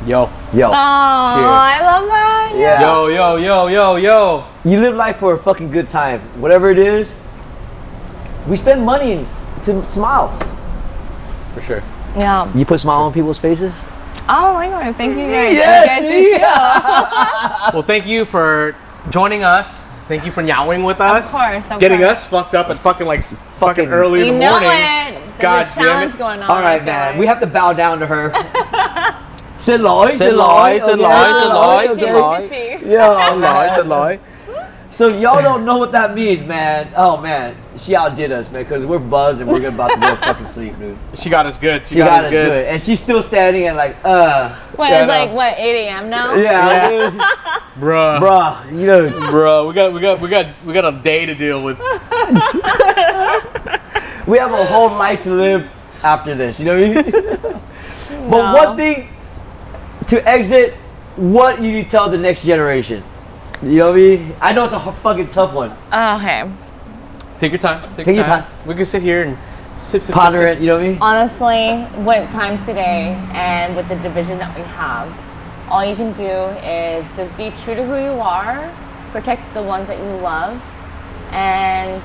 Speaker 3: Yo.
Speaker 1: Yo.
Speaker 5: Oh, I love that.
Speaker 1: Yeah.
Speaker 3: Yo.
Speaker 1: You live life for a fucking good time. Whatever it is, we spend money to smile.
Speaker 3: For sure.
Speaker 5: Yeah.
Speaker 1: You put smile on people's faces?
Speaker 5: Oh, likewise. Thank you guys.
Speaker 1: Yes,
Speaker 5: You guys do too.
Speaker 3: Well, thank you for joining us. Thank you for nyowing with us.
Speaker 5: Of course, of
Speaker 3: Getting
Speaker 5: course.
Speaker 3: us fucked up at fucking early in
Speaker 5: You
Speaker 3: the
Speaker 5: know
Speaker 3: morning.
Speaker 5: it. There's
Speaker 3: God
Speaker 5: a
Speaker 3: damn
Speaker 5: challenge
Speaker 3: it.
Speaker 5: going on.
Speaker 1: All right,
Speaker 5: I feel
Speaker 1: man.
Speaker 5: like.
Speaker 1: We have to bow down to her. Xin lỗi,
Speaker 3: Xin lỗi, xin lỗi, xin lỗi,
Speaker 1: okay.
Speaker 3: xin lỗi.
Speaker 1: Yeah,
Speaker 3: Xin lỗi.
Speaker 1: So y'all don't know what that means, man. Oh man, she outdid us, man, because we're buzzed and we're about to go fucking sleep, dude.
Speaker 3: She got us good.
Speaker 1: She got us good, and she's still standing and like,
Speaker 5: What,
Speaker 1: stand
Speaker 5: it's like,
Speaker 1: up.
Speaker 5: what, 8 a.m. now?
Speaker 1: Yeah, dude.
Speaker 3: Bruh.
Speaker 1: Bruh, you know,
Speaker 3: Bro, we got a day to deal with.
Speaker 1: we have a whole life to live after this. You know what I mean? But
Speaker 5: No.
Speaker 1: one thing to exit, what you need to tell the next generation. You know what I mean? I know it's a fucking tough one.
Speaker 5: Okay.
Speaker 3: Take your time.
Speaker 1: Take your time.
Speaker 3: We can sit here and sip.
Speaker 1: Ponder it. You know what I mean?
Speaker 5: Honestly, with times today and with the division that we have, all you can do is just be true to who you are, protect the ones that you love, and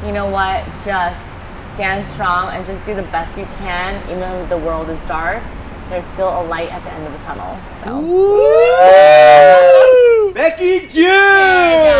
Speaker 5: you know what? Just stand strong and just do the best you can, even though the world is dark. There's still a light at the end of the tunnel. So.
Speaker 1: Beckiejoon!